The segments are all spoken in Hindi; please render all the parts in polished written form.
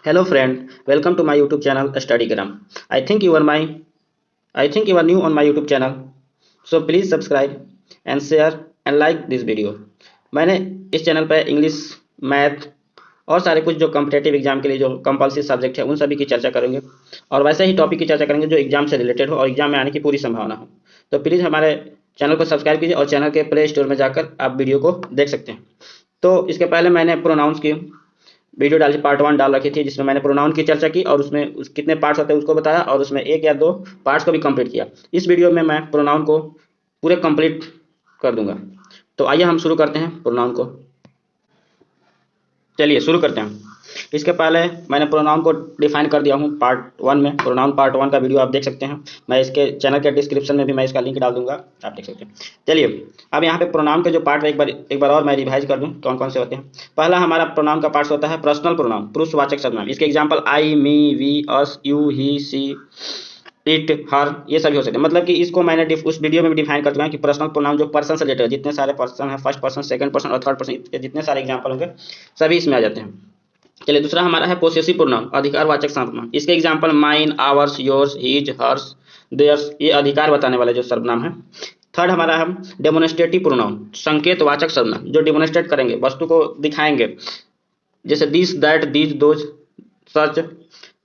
Hello friend, welcome to my YouTube channel Studygram. I think you are my I think you are new on my YouTube channel. So please subscribe and share and like this video. मैंने इस चैनल पर इंग्लिश, मैथ और सारे कुछ जो कॉम्पिटेटिव एग्जाम के लिए जो कंपलसरी सब्जेक्ट है उन सभी की चर्चा करेंगे और वैसे ही टॉपिक की चर्चा करेंगे जो एग्जाम से रिलेटेड हो और एग्जाम में आने की पूरी संभावना हो। तो प्लीज़ हमारे चैनल को सब्सक्राइब कीजिए और चैनल के प्ले स्टोर में जाकर आप वीडियो को देख सकते हैं। तो इसके पहले मैंने प्रोनाउंस की वीडियो डाली, पार्ट 1 डाल रखी थी जिसमें मैंने प्रोनाउन की चर्चा की और उसमें कितने पार्ट्स होते हैं उसको बताया और उसमें 1 या 2 पार्ट्स को भी कंप्लीट किया। इस वीडियो में मैं प्रोनाउन को पूरे कंप्लीट कर दूंगा। तो आइए हम शुरू करते हैं प्रोनाउन को। चलिए शुरू करते हैं। इसके पहले मैंने प्रोनाउन को डिफाइन कर दिया हूँ पार्ट 1 में। प्रोनाउन पार्ट 1 का वीडियो आप देख सकते हैं। मैं इसके चैनल के डिस्क्रिप्शन में भी मैं इसका लिंक डाल दूंगा, आप देख सकते हैं। चलिए अब यहाँ पे प्रोनाउन के जो पार्ट है एक बार और मैं रिवाइज कर दूँ कौन कौन से होते हैं। पहला हमारा प्रोनाउन का पार्ट होता है पर्सनल प्रोनाउन, पुरुषवाचक सर्वनाम। इसके example I, me, we, us, you, he, she, it, her, ये सभी हो सकते हैं। मतलब कि इसको मैंने उस वीडियो में भी डिफाइन कर चुका है कि पर्सनल प्रोनाउन जो पर्सन से रिलेटेड है, जितने सारे पर्सन है, फर्स्ट पर्सन, सेकंड पर्सन और थर्ड पर्सन, जितने सारे एग्जाम्पल होंगे सभी इसमें आ जाते हैं। चलिए दूसरा हमारा है पोसेसिव प्रोनाउन, अधिकारवाचक सर्वनाम। इसके example mine, ours, yours, his, hers, theirs, ये अधिकार बताने वाले जो सर्वनाम है। थर्ड हमारा है डेमोन्स्ट्रेटिव प्रोनाउन, संकेतवाचक सर्वनाम, जो डेमोन्स्ट्रेट करेंगे, वस्तु को दिखाएंगे, जैसे this, that, these, those, such.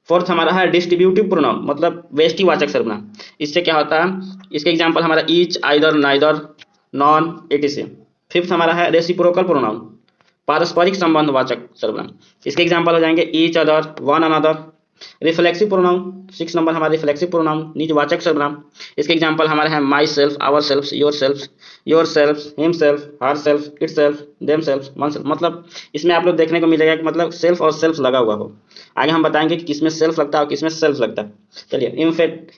Fourth हमारा है डिस्ट्रीब्यूटिव प्रोनाउन, मतलब व्यष्टिवाचक सर्वनाम। इससे क्या होता है, इसके एग्जांपल हमारा each, either, neither, non, etc। Fifth हमारा है रेसिप्रोकल प्रोनाउन, पारस्परिक संबंधवाचक सर्वनाम। इसके एग्जांपल हो जाएंगे each other, one another. Reflexive pronoun 6 number हमारा रिफ्लेक्सिव प्रोनाउन, निजवाचक सर्वनाम। इसके एग्जांपल हमारे हैं myself, ourself, yourself, himself, herself, itself, themself, oneself. मतलब इसमें आप लोग देखने को मिलेगा कि मतलब सेल्फ और सेल्फ लगा हुआ हो। आगे हम बताएंगे कि किसमें सेल्फ लगता है और किसमें सेल्फ लगता है। चलिए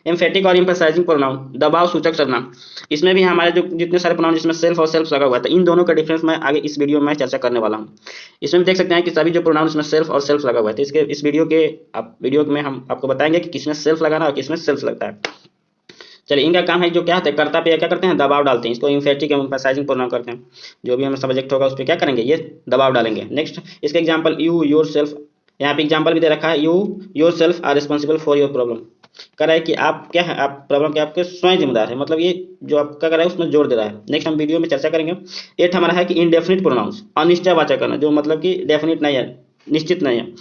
एम्फेटिक और एम्फेसाइजिंग प्रोनाउन, दबाव सूचक सर्वनाम। इसमें भी हमारे जो जितने सारे प्रोनाउन जिसमें सेल्फ और सेल्फ लगा हुआ है, तो इन दोनों का डिफरेंस मैं आगे इस वीडियो में चर्चा करने वाला हूँ। इसमें भी देख सकते हैं कि सभी जो प्रोनाउन इसमें सेल्फ और सेल्फ लगा हुआ है। तो इसके इस वीडियो में हम आपको बताएंगे कि किसमें सेल्फ लगाना और किसमें सेल्फ लगता है। चलिए इनका काम है जो क्या होता है, कर्ता पे क्या करते हैं, दबाव डालते हैं। इसको एम्फेटिक एवं एम्फसाइजिंग प्रोनाउन करते हैं। जो भी हमें सब्जेक्ट होगा उस पर क्या करेंगे, ये दबाव डालेंगे। नेक्स्ट इसके एग्जाम्पल यू, योर सेल्फ। यहाँ पे एग्जाम्पल भी दे रखा है, you yourself are responsible for your problem. कह रहा है कि आप क्या है, आप प्रॉब्लम के आपके स्वयं जिम्मेदार है। मतलब ये जो आपका कर रहा है उसमें जोर दे रहा है। नेक्स्ट हम वीडियो में चर्चा करेंगे। एट हमारा है कि इनडेफिनिट प्रोनाउंस, अनिश्चयवाचक करना, जो मतलब कि डेफिनिट नहीं है, निश्चित नहीं है।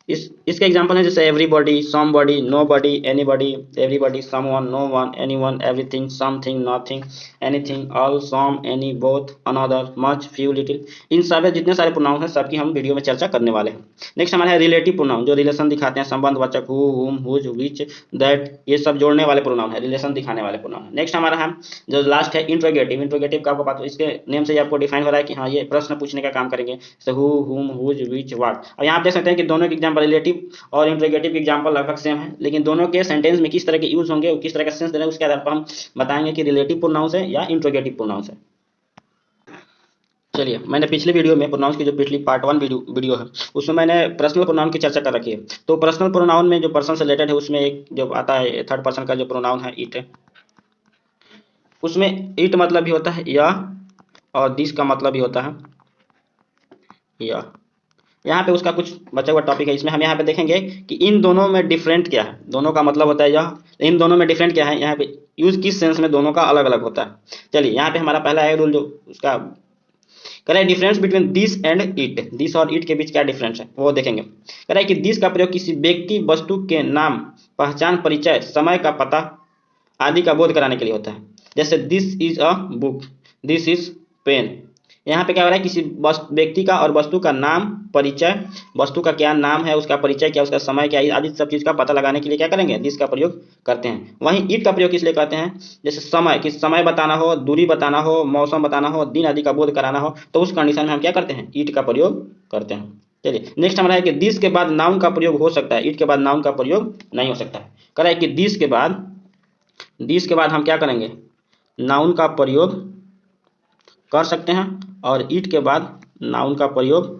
इसके एग्जांपल है जैसे everybody, somebody, nobody, anybody, everybody, someone, no one, anyone, everything, something, nothing, anything, all, some, any, both, another, much, few, little. इन सब जितने सारे प्रोनाउन हैं सबकी हम वीडियो में चर्चा करने वाले हैं। नेक्स्ट हमारा है रिलेटिव प्रोनाउन, जो रिलेशन दिखाते हैं, संबंधवाचक, हु, हुम, हुज, विच, दैट, ये सब जोड़ने वाले प्रोनाउन है, रिलेशन दिखाने वाले प्रोनाउन है। नेक्स्ट हमारा है जो लास्ट है इंट्रोगेटिव। इंट्रोगेटिव का आपको पता, इसके नेम से आपको डिफाइन हो रहा है कि हाँ ये प्रश्न पूछने का काम करेंगे, जैसे हु, हुम, हुज, विच, व्हाट। अब यहाँ आप देख सकते हैं कि दोनों के एग्जाम्पल रिलेटिव और इंट्रोगेटिव के एग्जाम्पल लगभग सेम है, लेकिन दोनों के सेंटेंस में किस तरह के यूज होंगे और किस तरह का सेंस देना है उसके आधार पर हम बताएंगे कि रिलेटिव प्रोनाउंस है या इंट्रोगेटिव प्रोनाउंस है। चलिए मैंने पिछले वीडियो में प्रोनाउंस की जो पिछली पार्ट 1 वीडियो है उसमें मैंने पर्सनल प्रोनाउन की चर्चा कर रखी है। तो पर्सनल प्रोनाउन में जो पर्सन से रिलेटेड है उसमें एक जो आता है थर्ड पर्सन का जो प्रोनाउन है इट है। उसमें इट मतलब भी होता है यह और दिस का मतलब भी होता है यह। यहाँ पे उसका कुछ बचा हुआ टॉपिक है, इसमें हम यहाँ पे देखेंगे कि इन दोनों में डिफरेंट क्या है। दोनों का मतलब होता है यह, इन दोनों में डिफरेंट क्या है, यहाँ पे यूज किस सेंस में दोनों का अलग अलग होता है। चलिए यहाँ पे हमारा पहला है रूल जो उसका कह रहा है difference between this and it. This और इट के बीच क्या डिफरेंस है वो देखेंगे। कह रहा है कि दिस का प्रयोग किसी व्यक्ति, वस्तु के नाम, पहचान, परिचय, समय का पता आदि का बोध कराने के लिए होता है। जैसे this is a book, this is pen. यहाँ पे क्या हो रहा है, किसी व्यक्ति का और वस्तु का नाम, परिचय, वस्तु का क्या नाम है, उसका परिचय क्या, उसका समय क्या, आदि सब चीज का पता लगाने के लिए क्या करेंगे, दिस का प्रयोग करते हैं। वहीं इट का प्रयोग किस लिए करते हैं, जैसे समय, कि समय बताना हो, दूरी बताना हो, मौसम बताना हो, दिन आदि का बोध कराना हो, तो उस कंडीशन में हम क्या करते हैं, इट का प्रयोग करते हैं। चलिए नेक्स्ट हमारा है कि दिस के बाद नाउन का प्रयोग हो सकता है, इट के बाद नाउन का प्रयोग नहीं हो सकता है। कह रहा है कि दिस के बाद हम क्या करेंगे, नाउन का प्रयोग कर सकते हैं और इट के बाद नाउन का प्रयोग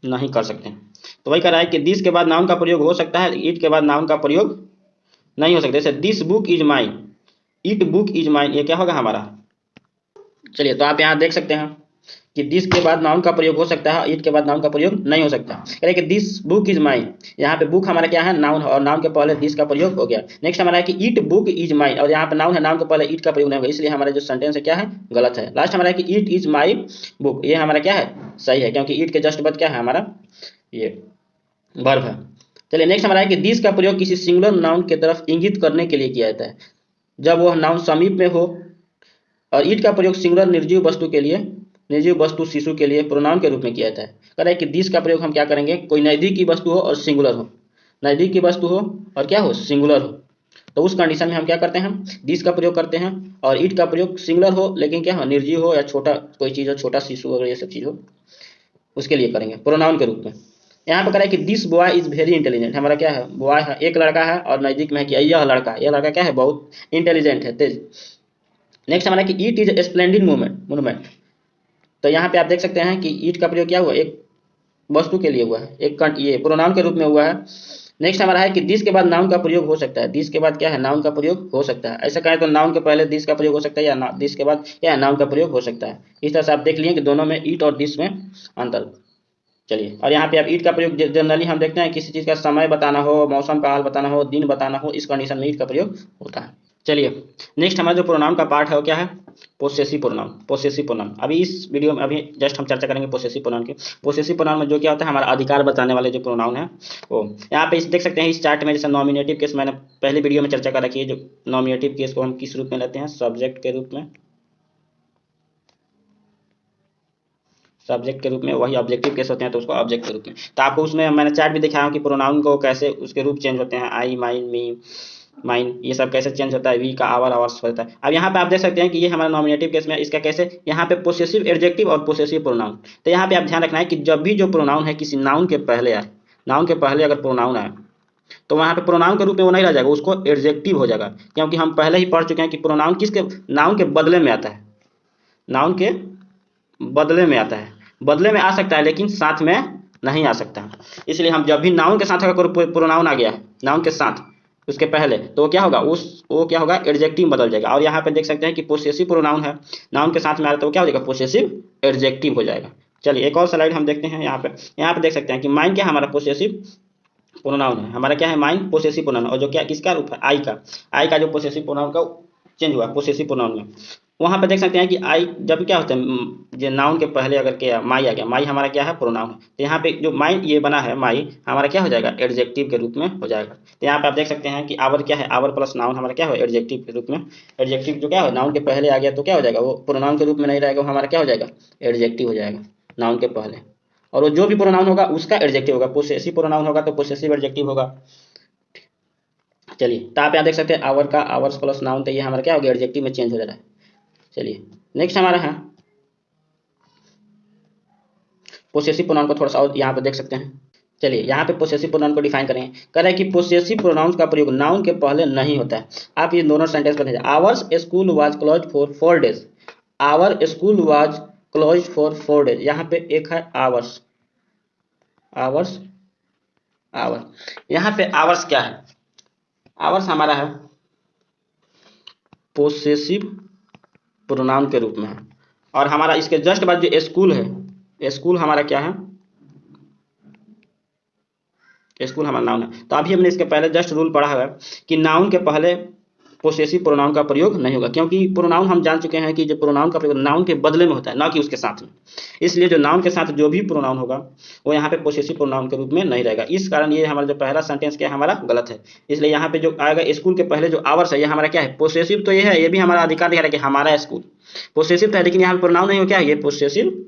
नहीं कर सकते हैं। तो वही कह रहा है कि दिस के बाद नाउन का प्रयोग हो सकता है, इट के बाद नाउन का प्रयोग नहीं हो सकता। जैसे this book is mine, it book is mine, ये क्या होगा हमारा। चलिए तो आप यहाँ देख सकते हैं कि दिस के बाद नाउन का प्रयोग हो सकता है, इट के बाद नाउन का प्रयोग नहीं हो सकता। कह रहे कि दिस बुक इज माइन, यहाँ पे बुक हमारा क्या है, नाउन है, और नाउन के पहले दिस का प्रयोग हो गया। नेक्स्ट हमारा है कि इट बुक इज माइन, और यहाँ पे नाउन है, नाउन के पहले इट का प्रयोग नहीं होगा, इसलिए हमारा जो सेंटेंस है क्या है, गलत है। लास्ट हमारा है कि इट इज माई बुक, ये हमारा क्या है, सही है, क्योंकि इट के जस्ट बाद क्या है हमारा ये वर्ब है। चलिए नेक्स्ट हमारा है कि दिस का प्रयोग किसी सिंगुलर नाउन की तरफ इंगित करने के लिए किया जाता है जब वह नाउन समीप में हो, और इट का प्रयोग सिंगुलर निर्जीव वस्तु के लिए, निर्जीव वस्तु शिशु के लिए प्रोनाउन के रूप में किया जाता है। कह रहा है कि दिस का प्रयोग हम क्या करेंगे, कोई नजदीक की वस्तु हो और सिंगुलर हो, नजदीक की वस्तु हो और क्या हो, सिंगुलर हो, तो उस कंडीशन में हम क्या करते हैं, हम दिस का प्रयोग करते हैं। और इट का प्रयोग सिंगुलर हो लेकिन क्या हो, निर्जीव हो या छोटा कोई चीज़ हो, छोटा शिशु वगैरह ये सब चीज़ हो, उसके लिए करेंगे प्रोनाउन के रूप में। यहाँ पे कह रहा है कि this boy is very intelligent, हमारा क्या है, बॉय है, एक लड़का है, और नजदीक में है कि यह लड़का क्या है, बहुत इंटेलिजेंट है, तेज। नेक्स्ट हमारा कि इट इज स्प्लेंडिड मोनूमेंट, तो यहाँ पे आप देख सकते हैं कि ईट का प्रयोग क्या हुआ, एक वस्तु के लिए हुआ है, एक ये प्रोनाउन के रूप में हुआ है। नेक्स्ट हमारा है कि दिस के बाद नाउन का प्रयोग हो सकता है, दिस के बाद क्या है, नाउन का प्रयोग हो सकता है। ऐसा कहें तो नाउन के पहले दिस का प्रयोग हो सकता है, या दिस के बाद क्या है, नाउन का प्रयोग हो सकता है। इस तरह से आप देख लिए कि दोनों में ईट और दिस में अंतर। चलिए, और यहाँ पे आप ईट का प्रयोग जनरली हम देखते हैं किसी चीज़ का समय बताना हो, मौसम का हाल बताना हो, दिन बताना हो, इस कंडीशन में ईट का प्रयोग होता है। चलिए नेक्स्ट हमारा जो प्रोनाउन का पार्ट है वो क्या है, पोसेसिव प्रोनाउन। पोसेसिव प्रोनाउन अभी इस वीडियो में अभी जस्ट हम चर्चा करेंगे पोसेसिव प्रोनाउन की। पोसेसिव प्रोनाउन में जो क्या होता है, हमारा अधिकार बताने वाले जो प्रोनाउन है वो यहाँ पे देख सकते हैं इस चार्ट में। जैसे नॉमिनेटिव केस मैंने पहले वीडियो में चर्चा कर रखी है, जो नॉमिनेटिव केस को हम किस रूप में लेते हैं, सब्जेक्ट के रूप में, सब्जेक्ट के रूप में। वही ऑब्जेक्टिव केस होते हैं तो उसको ऑब्जेक्ट के रूप में। तो आपको उसमें मैंने चार्ट भी दिखाया कि प्रोनाउन को कैसे उसके रूप चेंज होते हैं, आई, माइन, मी, माइन, ये सब कैसे चेंज होता है, वी का आवर, आवर्स होता है। अब यहाँ पे आप देख सकते हैं कि ये हमारा नॉमिनेटिव केस में इसका कैसे, यहाँ पे पोसेसिव एडजेक्टिव और पोसेसिव प्रोनाउन। तो यहाँ पे आप ध्यान रखना है कि जब भी जो प्रोनाउन है किसी नाउन के पहले आए, नाउन के पहले अगर प्रोनाउन आए तो वहाँ पे प्रोनाउन के रूप में वो नहीं रह जाएगा, उसको एडजेक्टिव हो जाएगा। क्योंकि हम पहले ही पढ़ चुके हैं कि प्रोनाउन किसके, नाउन के बदले में आता है, नाउन के बदले में आता है, बदले में आ सकता है लेकिन साथ में नहीं आ सकता। इसलिए हम जब भी नाउन के साथ अगर प्रोनाउन आ गया, नाउन के साथ उसके पहले, तो क्या होगा, वो क्या होगा, एडजेक्टिव बदल जाएगा। और यहाँ पे देख सकते हैं कि पोसेसिव प्रोनाउन है, नाउन के साथ में आ रहा है तो क्या हो जाएगा, पोसेसिव एडजेक्टिव हो जाएगा। चलिए एक और स्लाइड हम देखते हैं। यहाँ पे देख सकते हैं कि माइन क्या हमारा पोसेसिव प्रोनाउन है, हमारा क्या है, माइन पोसेसिव प्रोनाउन। और जो क्या किसका रूप है, आई का जो पोसेसिव प्रोनाउन का चेंज हुआ पोसेसिव प्रोनाउन में, वहाँ पे देख सकते हैं कि आई जब क्या होता है, जो नाउन के पहले अगर क्या माई आ गया, माई हमारा क्या है, प्रोनाउन है। तो यहाँ पे जो माई ये बना है, माई हमारा क्या हो जाएगा, एडजेक्टिव के रूप में हो जाएगा। तो यहाँ पे आप देख सकते हैं कि आवर क्या है, आवर प्लस नाउन हमारा क्या हो, एडजेक्टिव के रूप में। एडजेक्टिव जो क्या हो, नाउन के पहले आ गया तो क्या हो जाएगा, वो प्रोनाउन के रूप में नहीं रहेगा, वो हमारा क्या हो जाएगा, एडजेक्टिव हो जाएगा नाउन के पहले। और वो जो भी प्रोनाउन होगा उसका एडजेक्टिव होगा, पोसेसिव प्रोनाउन होगा तो पोसेसिव एडजेक्टिव होगा। चलिए, तो आप यहाँ देख सकते हैं आवर का आवर्स प्लस नाउन, तो ये हमारा क्या हो गया, एडजेक्टिव में चेंज हो जा रहा है। चलिए नेक्स्ट हमारा है पोसेसिव प्रोनाउन को थोड़ा सा और यहाँ पे देख सकते हैं। चलिए यहाँ पे पोसेसिव प्रोनाउन को डिफाइन करें। कह रहा है कि पोसेसिव प्रोनाउन का प्रयोग नाउन के पहले नहीं होता है। आप ये दोनों सेंटेंस कर दीजिए, ours school was close for 4 days, our school was close for 4 days. यहाँ पे एक है आवर्स, आवर्स, आवर, यहाँ पे आवर्स क्या है, आवर्स हमारा है पोसेसिव प्रोनाउन के रूप में है। और हमारा इसके जस्ट बाद जो स्कूल है, स्कूल हमारा क्या है, स्कूल हमारा नाउन है। तो अभी हमने इसके पहले जस्ट रूल पढ़ा है कि नाउन के पहले पोसेसिव प्रोनाउन का प्रयोग नहीं होगा, क्योंकि प्रोनाउन हम जान चुके हैं कि जो प्रोनाउन का प्रयोग नाउन के बदले में होता है, ना कि उसके साथ में। इसलिए जो नाउन के साथ जो भी प्रोनाउन होगा वो यहाँ पे पोसेसिव प्रोनाउन के रूप में नहीं रहेगा। इस कारण ये हमारा जो पहला सेंटेंस क्या है, हमारा गलत है। इसलिए यहाँ पे जो आएगा स्कूल के पहले जो आवर्स है, ये हमारा क्या है, पोसेसिव तो ये है, ये भी हमारा अधिकार दिखा रहा है कि हमारा स्कूल पोसेसिव तो है, लेकिन यहाँ पे प्रोनाउन नहीं हो, क्या है, ये पोसेसिव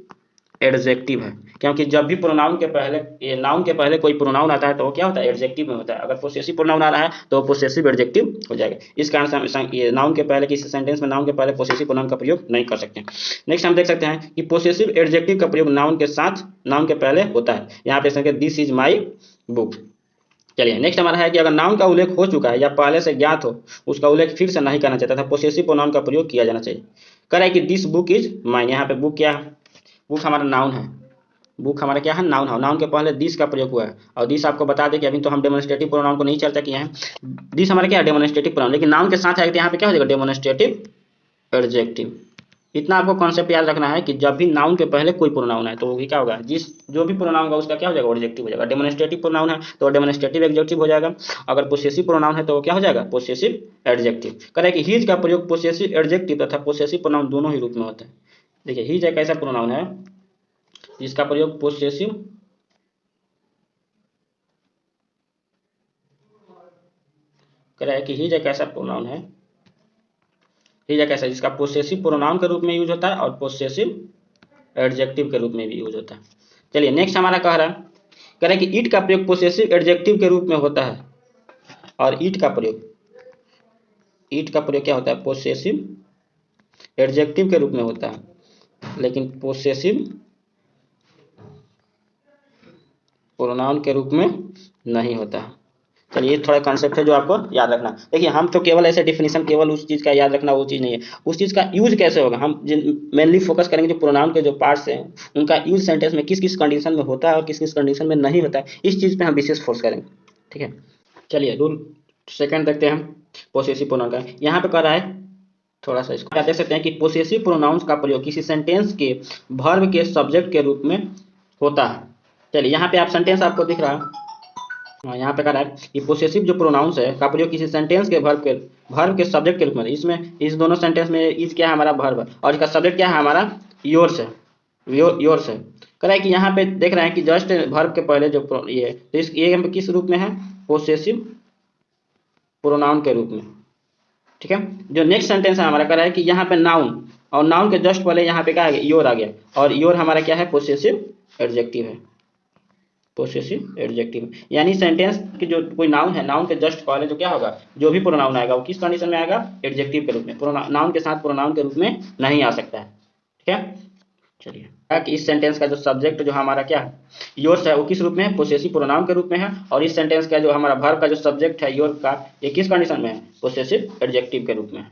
एडजेक्टिव है। क्योंकि जब भी प्रोनाउन के पहले, ये नाउन के पहले कोई प्रोनाउन आता है तो वो क्या होता है, एडजेक्टिव में होता है। अगर पोसेसिव प्रोनाउन आ रहा है तो पोसेसिव एडजेक्टिव हो जाएगा। इस कारण से ये नाउन के पहले किसी सेंटेंस में नाउन के पहले पोसेसिव प्रोनाउन का प्रयोग नहीं कर सकते। नेक्स्ट हम देख सकते हैं कि पोसेसिव एडजेक्टिव का प्रयोग नाउन के साथ, नाउन के पहले होता है। यहाँ पे देख दिस इज माई बुक। चलिए नेक्स्ट हमारा है कि अगर नाउन का उल्लेख हो चुका है या पहले से ज्ञात हो, उसका उल्लेख फिर से नहीं करना चाहता था, पोसेसिव प्रोनाउन का प्रयोग किया जाना चाहिए। कह रहा है कि दिस बुक इज माइन, यहाँ पे बुक क्या है, बुक हमारा नाउन है, बुक हमारा क्या है, नाउन है। नाउन के पहले दिस का प्रयोग हुआ है। और दिस आपको बता दें कि अभी तो हम डेमोन्स्ट्रेटिव प्रोनाउन को नहीं चर्चा किए हैं। दिस हमारा क्या है, डेमोन्स्ट्रेटिव प्रोनाउन, लेकिन नाउन के साथ है तो यहाँ पे क्या हो जाएगा, डेमोन्स्ट्रेटिव एडजेक्टिव। इतना आपको कॉन्सेप्ट याद रखना है कि जब भी नाउन के पहले कोई प्रोनाउन है तो वो क्या होगा, जो भी प्रोनाउन होगा उसका क्या हो जाएगा, एडजेक्टिव हो जाएगा। डेमोन्स्ट्रेटिव प्रोनाउन है तो डेमोन्स्ट्रेटिव एडजेक्टिव हो जाएगा। अगर पोसेसिव प्रोनाउन है तो वो क्या हो जाएगा, पोसेसिव एडजेक्टिव। करें कि हीज का प्रयोग पोसेसिव एडजेक्टिव तथा पोसेसिव प्रोनाउन दोनों ही रूप में होता है। देखिए हीज एक ऐसा प्रोनाउन है जिसका प्रयोग पोसेसिव करें कि हीज एक ऐसा प्रोनाउन है, हीज एक ऐसा जिसका पोसेसिव प्रोनाउन के रूप में यूज होता है और पोसेसिव एडजेक्टिव के रूप में भी यूज होता है। चलिए नेक्स्ट हमारा कह रहा है, कह रहे हैं कि इट का प्रयोग पोसेसिव एडजेक्टिव के रूप में होता है और ईट का प्रयोग क्या होता है, पोसेसिव एडजेक्टिव के रूप में होता है, लेकिन पोसेसिव प्रोनाउन के रूप में नहीं होता है। चलिए ये थोड़ा कॉन्सेप्ट है जो आपको याद रखना। देखिए हम तो केवल ऐसे डिफिनेशन, केवल उस चीज़ का याद रखना वो चीज़ नहीं है, उस चीज़ का यूज कैसे होगा। हम मेनली फोकस करेंगे जो प्रोनाउन के जो पार्ट्स हैं उनका यूज सेंटेंस में किस किस कंडीशन में होता है और किस किस कंडीशन में नहीं होता है, इस चीज़ पे हम विशेष फोर्स करेंगे। ठीक है, चलिए रूल सेकंड देखते हैं पोसेसिव प्रोनाउन का। यहाँ पे कह रहा है थोड़ा सा, इसको देख सकते हैं कि पोसेसिव प्रोनाउंस का प्रयोग किसी सेंटेंस के वर्ब के सब्जेक्ट के रूप में होता है। चलिए यहाँ पे आप सेंटेंस आपको दिख रहा है, यहाँ पे कह रहा है कि पोसेसिव जो प्रोनाउंस है का प्रयोग किसी सेंटेंस के वर्ब के सब्जेक्ट के रूप में। इसमें इस दोनों सेंटेंस में इज क्या है हमारा वर्ब और इसका सब्जेक्ट क्या है हमारा योर्स है, योर्स है। कह रहा है कि यहाँ पे देख रहे हैं कि जस्ट वर्ब के पहले जो ये तो ये किस रूप में है, पोसेसिव प्रोनाउन के रूप में। ठीक है, जो नेक्स्ट सेंटेंस है हमारा कह रहा है कि यहाँ पे नाउन और नाउन के जस्ट पहले यहाँ पे क्या है, योर आ गया और योर हमारा क्या है, पोसेसिव एडजेक्टिव है, पोसेसिव एडजेक्टिव। यानी सेंटेंस की जो कोई नाउन है, नाउन के जस्ट पहले जो क्या होगा, जो भी प्रोनाउन आएगा वो किस कंडीशन में आएगा, एडजेक्टिव के रूप में, नाउन के साथ प्रोनाउन के रूप में नहीं आ सकता है। ठीक है, चलिए कि इस सेंटेंस का जो सब्जेक्ट जो हमारा क्या है, योर्स है, वो किस रूप में है, पोसेसिव प्रोनाउन के रूप में है। और इस सेंटेंस का जो हमारा वर्ब का जो सब्जेक्ट है योर का, ये किस कंडीशन में है, पोसेसिव एडजेक्टिव के रूप में।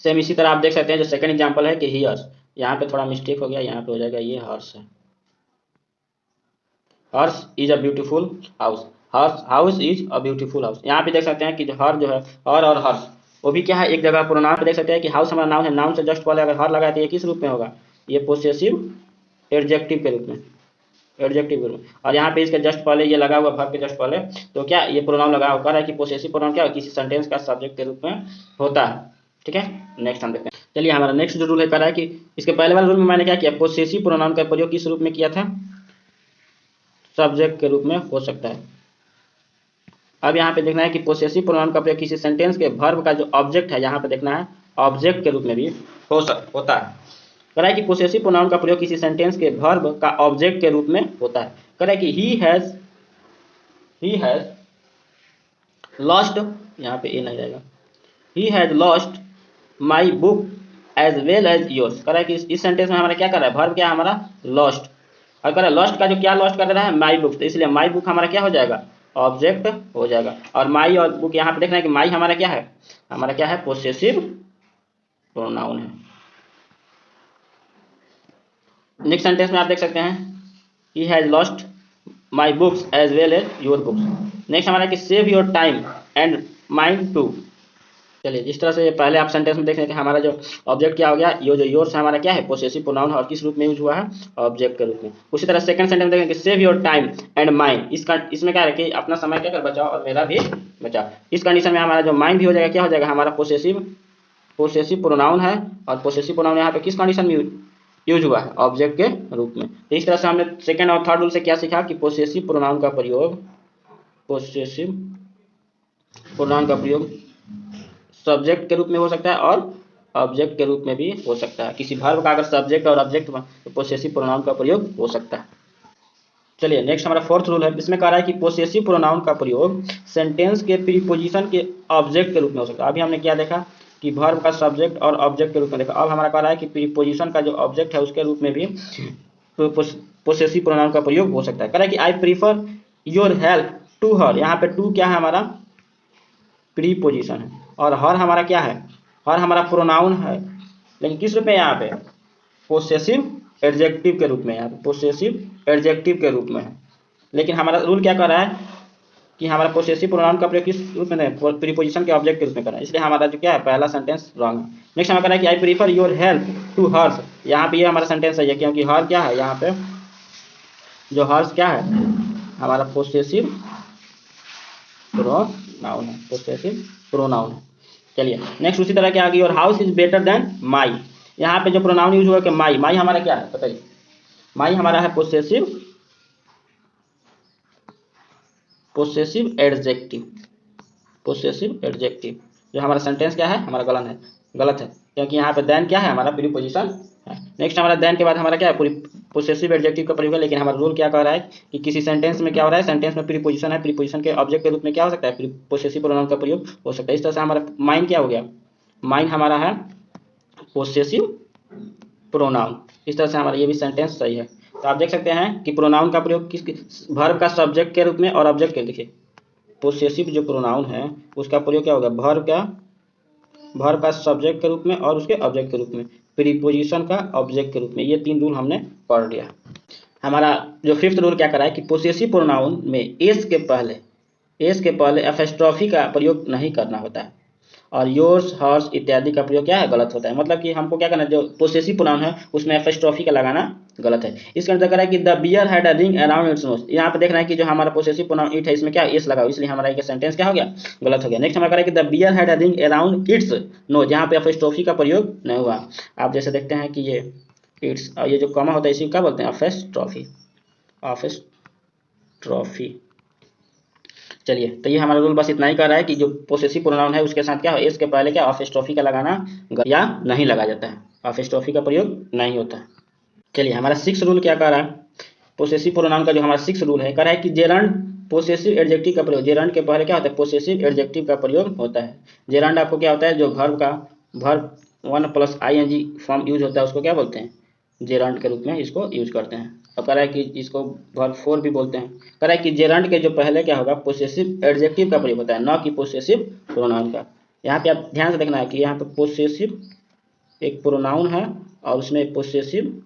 सेम इसी तरह आप देख सकते हैं जो सेकंड एग्जांपल है कि हियर्स, यहाँ पे थोड़ा मिस्टेक हो गया, यहाँ पे हो जाएगा ये हर्ष है, hers is a beautiful house, hers house is a beautiful house. यहाँ पे देख सकते हैं कि जो हर जो है, हर और हर्ष वो भी क्या है, एक जगह प्रोनाउन पे देख सकते हैं कि हाउस हमारा नाउन है, नाउन से जस्ट पहले अगर हर लगाए तो ये किस रूप में होगा, ये पोसेसिव एडजेक्टिव के रूप में, एडजेक्टिव के रूप में। और यहाँ पे इसके जस्ट पहले ये लगा हुआ वर्ब के जस्ट पहले, तो क्या ये प्रोनाउन लगा हुआ है कि पोसेसिव प्रोनाउन क्या किसी सेंटेंस का सब्जेक्ट के रूप में होता है। ठीक है, नेक्स्ट हम देखते हैं। चलिए हमारा नेक्स्ट जो रूल है कह रहा है कि इसके पहले वाले रूल में मैंने क्या किया, पोसेसिव प्रोनाउन का प्रयोग किस रूप में किया था, सब्जेक्ट के रूप में हो सकता है। अब यहाँ पे देखना है कि पोसेसिव प्रोनाउन का प्रयोग किसी सेंटेंस के वर्ब का जो ऑब्जेक्ट है, यहाँ पे देखना है ऑब्जेक्ट के रूप में भी होता है। कह रहा है कि पोसेसिव प्रोनाउन का प्रयोग किसी सेंटेंस के वर्ब का ऑब्जेक्ट के रूप में होता है। कह रहा है कि ही हैज लॉस्ट, यहाँ पे ए नहीं रहेगा, he has lost my book as well as yours. कह रहा है कि इस सेंटेंस में हमारा क्या कर रहा है, वर्ब क्या है हमारा लॉस्ट, और कह रहा है लॉस्ट का जो क्या लॉस्ट कर रहा है, माई बुक, तो इसलिए माई बुक हमारा क्या हो जाएगा, ऑब्जेक्ट हो जाएगा। और माई और बुक यहाँ पे देखना है कि माई हमारा क्या है, हमारा क्या है, पोसेसिव प्रोनाउन है। नेक्स्ट सेंटेंस में आप देख सकते हैं he has lost my books as well as your books. Next हमारा कि save your time and mind too. चलिए जिस तरह से पहले आप सेंटेंस में देख रहे थे हमारा जो ऑब्जेक्ट क्या हो गया, ये जो योर्स है हमारा क्या है, पोसेसिव प्रोनाउन है और किस रूप में यूज हुआ है, ऑब्जेक्ट के रूप में। उसी तरह सेकंड सेंटेंस में देखेंगे save your time and mind, इसमें क्या है कि अपना समय क्या कर बचाओ और मेरा भी बचाओ। इस कंडीशन में हमारा जो माइंड भी हो जाएगा, क्या हो जाएगा, हमारा पोसेसिव प्रोनाउन है और पोसेसिव प्रोनाउन यहाँ पे किस कंडीशन में यूज हुआ है, ऑब्जेक्ट के रूप में। तो इस तरह से हमने सेकंड और थर्ड रूल से क्या सीखा कि पोसेसिव प्रोनाउन का प्रयोग सब्जेक्ट के रूप में हो सकता है और ऑब्जेक्ट के रूप में भी हो सकता है। किसी वर्ब का अगर सब्जेक्ट और ऑब्जेक्ट में तो पोसेसिव प्रोनाउन का प्रयोग हो सकता है। चलिए नेक्स्ट हमारा फोर्थ रूल है, इसमें कह रहा है कि पोसेसिव प्रोनाउन का प्रयोग सेंटेंस के प्रीपोजिशन के ऑब्जेक्ट के रूप में हो सकता है। अभी हमने क्या देखा कि वर्ब का सब्जेक्ट और ऑब्जेक्ट के रूप में देखा, अब हमारा कह रहा है कि प्रीपोजिशन का जो ऑब्जेक्ट है उसके रूप में भी पोसेसिव प्रोनाउन का प्रयोग हो सकता है। कह रहा है कि I prefer your help to her, यहाँ पे टू क्या है, हमारा प्रीपोजिशन है और हर हमारा क्या है, हर हमारा प्रोनाउन है, लेकिन किस रूप में, यहाँ पे पोसेसिव एडजेक्टिव के रूप में, यहाँ पे पोसेसिव एडजेक्टिव के रूप में है। लेकिन हमारा रूल क्या कर रहा है कि हमारा पोसेसिव प्रोनाउन का प्रयोग किस रूप में है, प्रीपोजिशन के ऑब्जेक्ट के रूप में करना है, इसलिए हमारा जो क्या है पहला सेंटेंस रॉन्ग है। नेक्स्ट हमारा है कि I prefer your help to hers, यहाँ पे ये हमारा सेंटेंस सही है क्योंकि हर क्या है, यहाँ पे जो हर्स क्या है हमारा पोसेसिव प्रोनाउन है, पोसेसिव प्रोनाउन है। चलिए नेक्स्ट उसी तरह के आगे, your house is better than my, यहाँ पे जो प्रोनाउन यूज हुआ कि माई, माई हमारा क्या है बताइए, माई हमारा है पोसेसिव एडजेक्टिव, पोसेसिव एडजेक्टिव। जो हमारा सेंटेंस क्या है हमारा गलत है क्योंकि यहाँ पे देन क्या है हमारा प्रीपोजिशन है। नेक्स्ट हमारा देन के बाद हमारा क्या है पूरी पोसेसिव एडजेक्टिव का प्रयोग है, लेकिन हमारा रूल क्या कह रहा है कि किसी सेंटेंस में क्या हो रहा है, सेंटेंस में प्रीपोजिशन है, प्रीपोजिशन के ऑब्जेक्ट के रूप में क्या हो सकता है पोसेसिव प्रोनाउन का प्रयोग हो सकता है। इस तरह से हमारा माइन क्या हो गया, माइन हमारा है पोसेसिव प्रोनाउन। इस तरह से हमारा ये भी सेंटेंस सही है। तो आप देख सकते हैं कि प्रोनाउन का प्रयोग किस वर्ब का सब्जेक्ट के रूप में और ऑब्जेक्ट के, देखिए पोसेसिव जो प्रोनाउन है उसका प्रयोग क्या होगा, वर्ब का सब्जेक्ट के रूप में और उसके ऑब्जेक्ट के रूप में, प्रीपोजिशन का ऑब्जेक्ट के रूप में। ये 3 रूल हमने पढ़ लिया। हमारा जो 5th रूल क्या करा है कि पोसेसिव प्रोनाउन में एस के पहले एपोस्ट्रोफी का प्रयोग नहीं करना होता है और योर्स हर्स इत्यादि का प्रयोग क्या है गलत होता है। मतलब कि हमको क्या करना है, जो पोसेसिव प्रोनाउन है उसमें एपोस्ट्रोफी का लगाना गलत है। इसके अंदर कह रहा है कि the bear had a ring around its nose, यहाँ पे देखना है कि जो हमारा पोसेसिव प्रोनाउन इट है इसमें क्या एस लगा, इसलिए हमारा एक सेंटेंस क्या हो गया गलत हो गया। नेक्स्ट हमारा कह रहा है कि the bear had a ring around its nose, यहाँ पे एपोस्ट्रोफी का प्रयोग नहीं हुआ। आप जैसे देखते हैं कि ये इट्स और ये जो कॉमा होता है इसी क्या बोलते हैं एपोस्ट्रोफी, एपोस्ट्रोफी। चलिए तो ये हमारा रूल बस इतना ही कर रहा है कि जो पोसेसिव प्रोनाउन है उसके साथ क्या हो, एस के पहले क्या एपोस्ट्रोफी का लगाना या नहीं लगा जाता है, एपोस्ट्रोफी का प्रयोग नहीं होता है। चलिए हमारा 6th रूल क्या कह रहा है, पोसेसिव प्रोनाउन का जो हमारा 6th रूल है कह रहा है कि जेरंड पोसेसिव एडजेक्टिव का प्रयोग, जेरंड के पहले क्या होता है पोसेसिव एडजेक्टिव का प्रयोग होता है। जेरंड आपको क्या होता है, जो वर्ब 1 + ing फॉर्म यूज होता है उसको क्या बोलते हैं, जेरंड के रूप में इसको यूज करते हैं। और कह रहा है कि इसको वर्ब 4 भी बोलते हैं। कह रहा है कि जेरंड के जो पहले क्या होगा पोसेसिव एडजेक्टिव का प्रयोग होता है, न कि पोसेसिव प्रोनाउन का। यहाँ पे आप ध्यान से देखना है कि यहाँ पे पोसेसिव एक प्रोनाउन है और उसमें पोसेसिव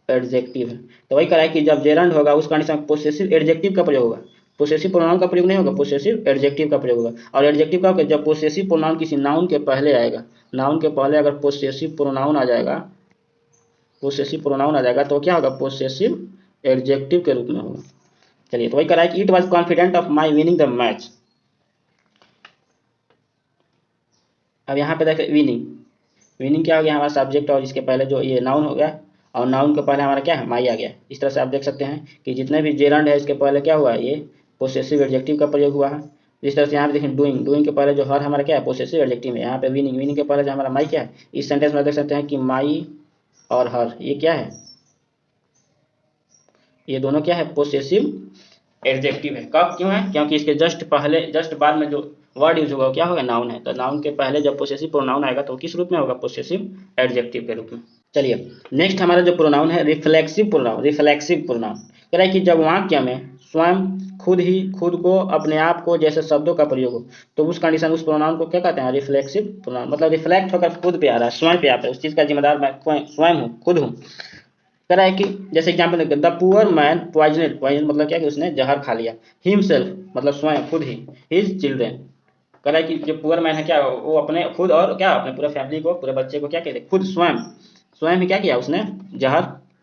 एडजेक्टिव है। तो वही कह रहा है कि जब जेरंड होगा उस कंडीशन में पोसेसिव एडजेक्टिव का प्रयोग होगा, पोसेसिव प्रोनाउन का प्रयोग नहीं होगा, पोसेसिव एडजेक्टिव का प्रयोग होगा। और एडजेक्टिव का होगा जब पोसेसिव प्रोनाउन किसी नाउन के पहले आएगा, नाउन के पहले अगर पोसेसिव प्रोनाउन आ जाएगा, पोसेसिव प्रोनाउन आ जाएगा तो क्या होगा पोसेसिव एडजेक्टिव के रूप में होगा। चलिए तो वही कह रहा है कि it was confident of my winning the match. अब यहाँ पे देखिए विनिंग क्या हो गया, हमारा सब्जेक्ट और इसके पहले जो ये नाउन हो गया और नाउन के पहले हमारा क्या है माई आ गया। इस तरह से आप देख सकते हैं कि जितने भी जेरंड है इसके पहले क्या हुआ, ये पोसेसिव एडजेक्टिव का प्रयोग हुआ है। इस तरह से यहाँ पे देखें डूइंग के पहले जो हर हमारा क्या है पोसेसिव एडजेक्टिव है। यहाँ पे विनिंग के पहले जो हमारा माई क्या है, इस सेंटेंस में देख सकते हैं कि माई और हर ये क्या है, ये दोनों क्या है पोसेसिव एडजेक्टिव है। कब क्यों है, क्योंकि इसके जस्ट बाद में जो वर्ड यूज होगा क्या होगा नाउन है। तो नाउन के पहले जब पोसेसिव प्रोनाउन आएगा तो किस रूप में होगा पोसेसिव एडजेक्टिव के रूप में। चलिए नेक्स्ट हमारा जो प्रोनाउन है रिफ्लेक्सिव प्रोनाउन कह रहा है कि जब वाक्य में स्वयं खुद को अपने आप को जैसे शब्दों का प्रयोग हो तो उस कंडीशन उस प्रोनाउन को क्या कहते हैं रिफ्लेक्सिव प्रोनाउन। मतलब रिफ्लेक्ट होकर खुद पे आ रहा है, स्वयं पे आता है, उस चीज का जिम्मेदार मैं स्वयं हूँ, खुद हूँ। कह रहा है कि जैसे example the poor man poison मतलब क्या कि उसने जहर खा लिया, हिमसेल्फ मतलब स्वयं खुद ही, हिज चिल्ड्रेन। कह रहा है कि जो पुअर मैन है क्या वो अपने खुद और क्या अपने पूरे फैमिली को पूरे बच्चे को क्या कहते खुद स्वयं ही क्या किया उसने जहर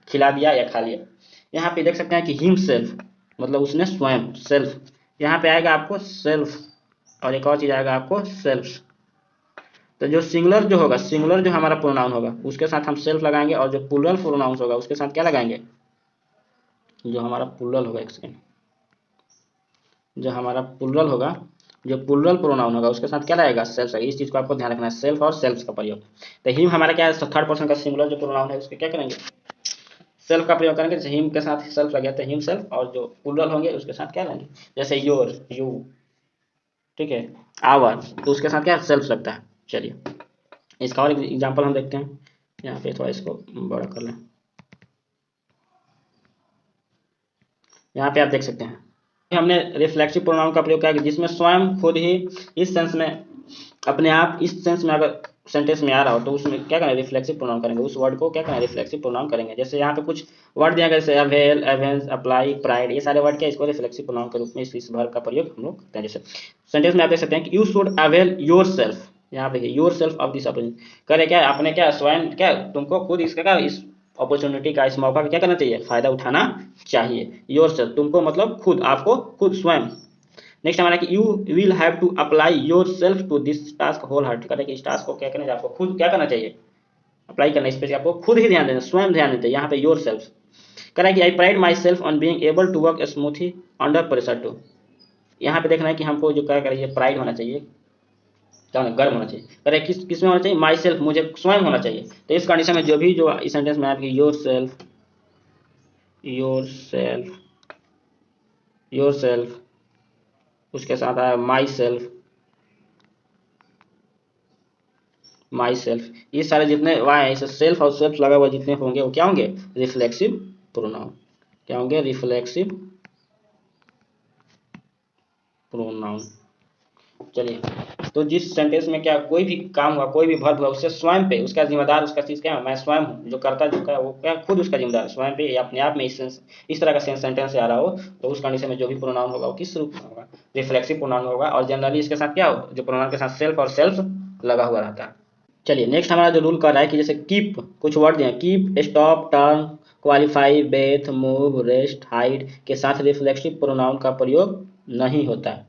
खिला दिया या खा लिया। यहाँ पे देख सकते हैं कि हिमसेल्फ मतलब उसने स्वयं सेल्फ, यहाँ पे आएगा आपको सेल्फ और एक और चीज आएगा आपको सेल्फ। तो जो सिंगुलर जो हमारा प्रोनाउन होगा उसके साथ हम सेल्फ लगाएंगे और जो प्लूरल प्रोनाउन होगा उसके साथ क्या लगाएंगे, जो हमारा प्लूरल होगा, एक सेकेंड, जो हमारा प्लूरल होगा, जो प्लूरल प्रोनाउन होगा उसके साथ क्या रहेगा सेल्फ। इस चीज को आपको ध्यान रखना है, सेल्फ और सेल्फ का प्रयोग। तो हिम हमारा क्या है 3rd पर्सन का सिंगुलर जो प्रोनाउन है उसके क्या करेंगे सेल्फ का प्रयोग करेंगे। जैसे हिम के साथ सेल्फ लग जाता है हिम सेल्फ, और जो प्लूरल होंगे उसके साथ क्या लेंगे, जैसे योर यू, ठीक है, आवर, तो उसके साथ क्या सेल्फ लगता है। चलिए इसका और एग्जांपल हम देखते हैं, यहाँ पे थोड़ा इसको बड़ा कर लें। यहाँ पे आप देख सकते हैं हमने रिफ्लेक्सिव प्रोनाउन का प्रयोग किया जिसमें स्वयं खुद ही इस सेंस में अपने आप, इस सेंस में अगर सेंटेंस में आ रहा हो तो उसमें क्या करें, रिफ्लेक्सिव प्रोनाउन करेंगे, उस वर्ड को क्या करें, रिफ्लेक्सिव प्रोनाउन करेंगे। जैसे यहाँ पे कुछ वर्ड दिया गया, जैसे अवेल, एवेंस, अप्लाई, प्राइड, ये सारे वर्ड क्या, इसको रिफ्लेक्सिव प्रोनाउन के रूप में इस वर्ब का प्रयोग हम लोग करते हैं। जैसे सेंटेंस में आप देख सकते हैं कि you should avail your self, यहाँ पे your self of this opportunity, करे क्या, आपने क्या स्वयं क्या, तुमको खुद इसका क्या, इस अपॉर्चुनिटी का, इस मौका का क्या करना चाहिए, फायदा उठाना चाहिए। योर सेल्फ, तुमको मतलब खुद, आपको खुद स्वयं। नेक्स्ट हमारा कि you will have to apply yourself to this task whole heart, करें कि इस टास्क को क्या करना, आपको खुद क्या करना चाहिए, अप्लाई करना, इस पर आपको खुद ही ध्यान देना, स्वयं ध्यान देते हैं। यहाँ पे योर सेल्फ करें कि I pride myself on being able to work smoothly under pressure too, यहाँ पे देखना है कि हमको जो क्या करें, प्राइड होना चाहिए, क्या होना, गर्व होना चाहिए। करें किस में होना चाहिए, माई सेल्फ, मुझे स्वयं होना चाहिए। तो इस कंडीशन में जो भी जो इस सेंटेंस में आपकी your self, your self, your self, उसके साथ आया माई सेल्फ, माई सेल्फ, ये सारे जितने वाई हैं, इसे सेल्फ और सेल्फ लगा हुआ जितने होंगे वो क्या होंगे, रिफ्लेक्सिव प्रोनाउन, क्या होंगे, रिफ्लेक्सिव प्रोनाउन। चलिए, तो जिस सेंटेंस में क्या कोई भी काम हुआ, कोई भी वर्ब हुआ, उससे स्वयं पे उसका जिम्मेदार, उसका चीज क्या है, मैं स्वयं हूँ, जो करता जो क्या वो क्या खुद उसका जिम्मेदार है, स्वयं पे अपने आप में इस तरह का सेंटेंस से आ रहा हो, तो उस कंडीशन में जो भी प्रोनाउन होगा वो किस रूप में होगा, रिफ्लेक्सिव प्रोनाउन होगा। और जनरली इसके साथ क्या हो, जो प्रोनाउन के साथ सेल्फ और सेल्फ लगा हुआ रहता है। चलिए नेक्स्ट हमारा जो रूल कर रहा है कि जैसे कीप, कुछ वर्ड दिए, keep, stop, turn, qualify, Beth, move, rest, hide के साथ रिफ्लेक्सिव प्रोनाउन का प्रयोग नहीं होता है।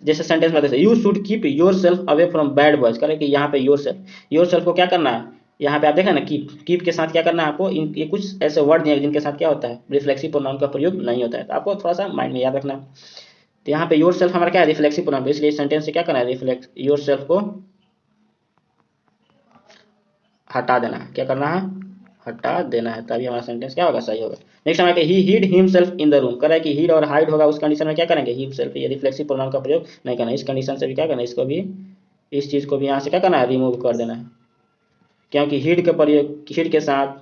जैसे सेंटेंस में जैसे you should keep your self away from bad boys, करें कि यहाँ पे योर सेल्फ को क्या करना है, यहाँ पे आप देखें ना, कीप के साथ क्या करना है आपको, ये कुछ ऐसे वर्ड दिए जिनके साथ क्या होता है, रिफ्लेक्सिव प्रोनाउन का प्रयोग नहीं होता है, तो आपको थोड़ा सा माइंड में याद रखना है। तो यहाँ पे योर सेल्फ हमारा क्या है, रिफ्लेक्सिव प्रोनाउन, इसलिए सेंटेंस से क्या करना है, रिफ्लेक्स योर सेल्फ को हटा देना है, क्या करना है, हटा देना है, तभी हमारा सेंटेंस क्या होगा, सही होगा। नेक्स्ट हमारा ही hide himself in the room, कर रहा है कि हिड और हाइड होगा, उस कंडीशन में क्या करेंगे, हिमसेल्फ, ये रिफ्लेक्सिव प्रोनाउन का प्रयोग नहीं करना, इस कंडीशन से भी क्या करना है, इसको भी, इस चीज को भी यहाँ से क्या करना है, रिमूव कर देना है, क्योंकि हिड के प्रयोग, हिड के साथ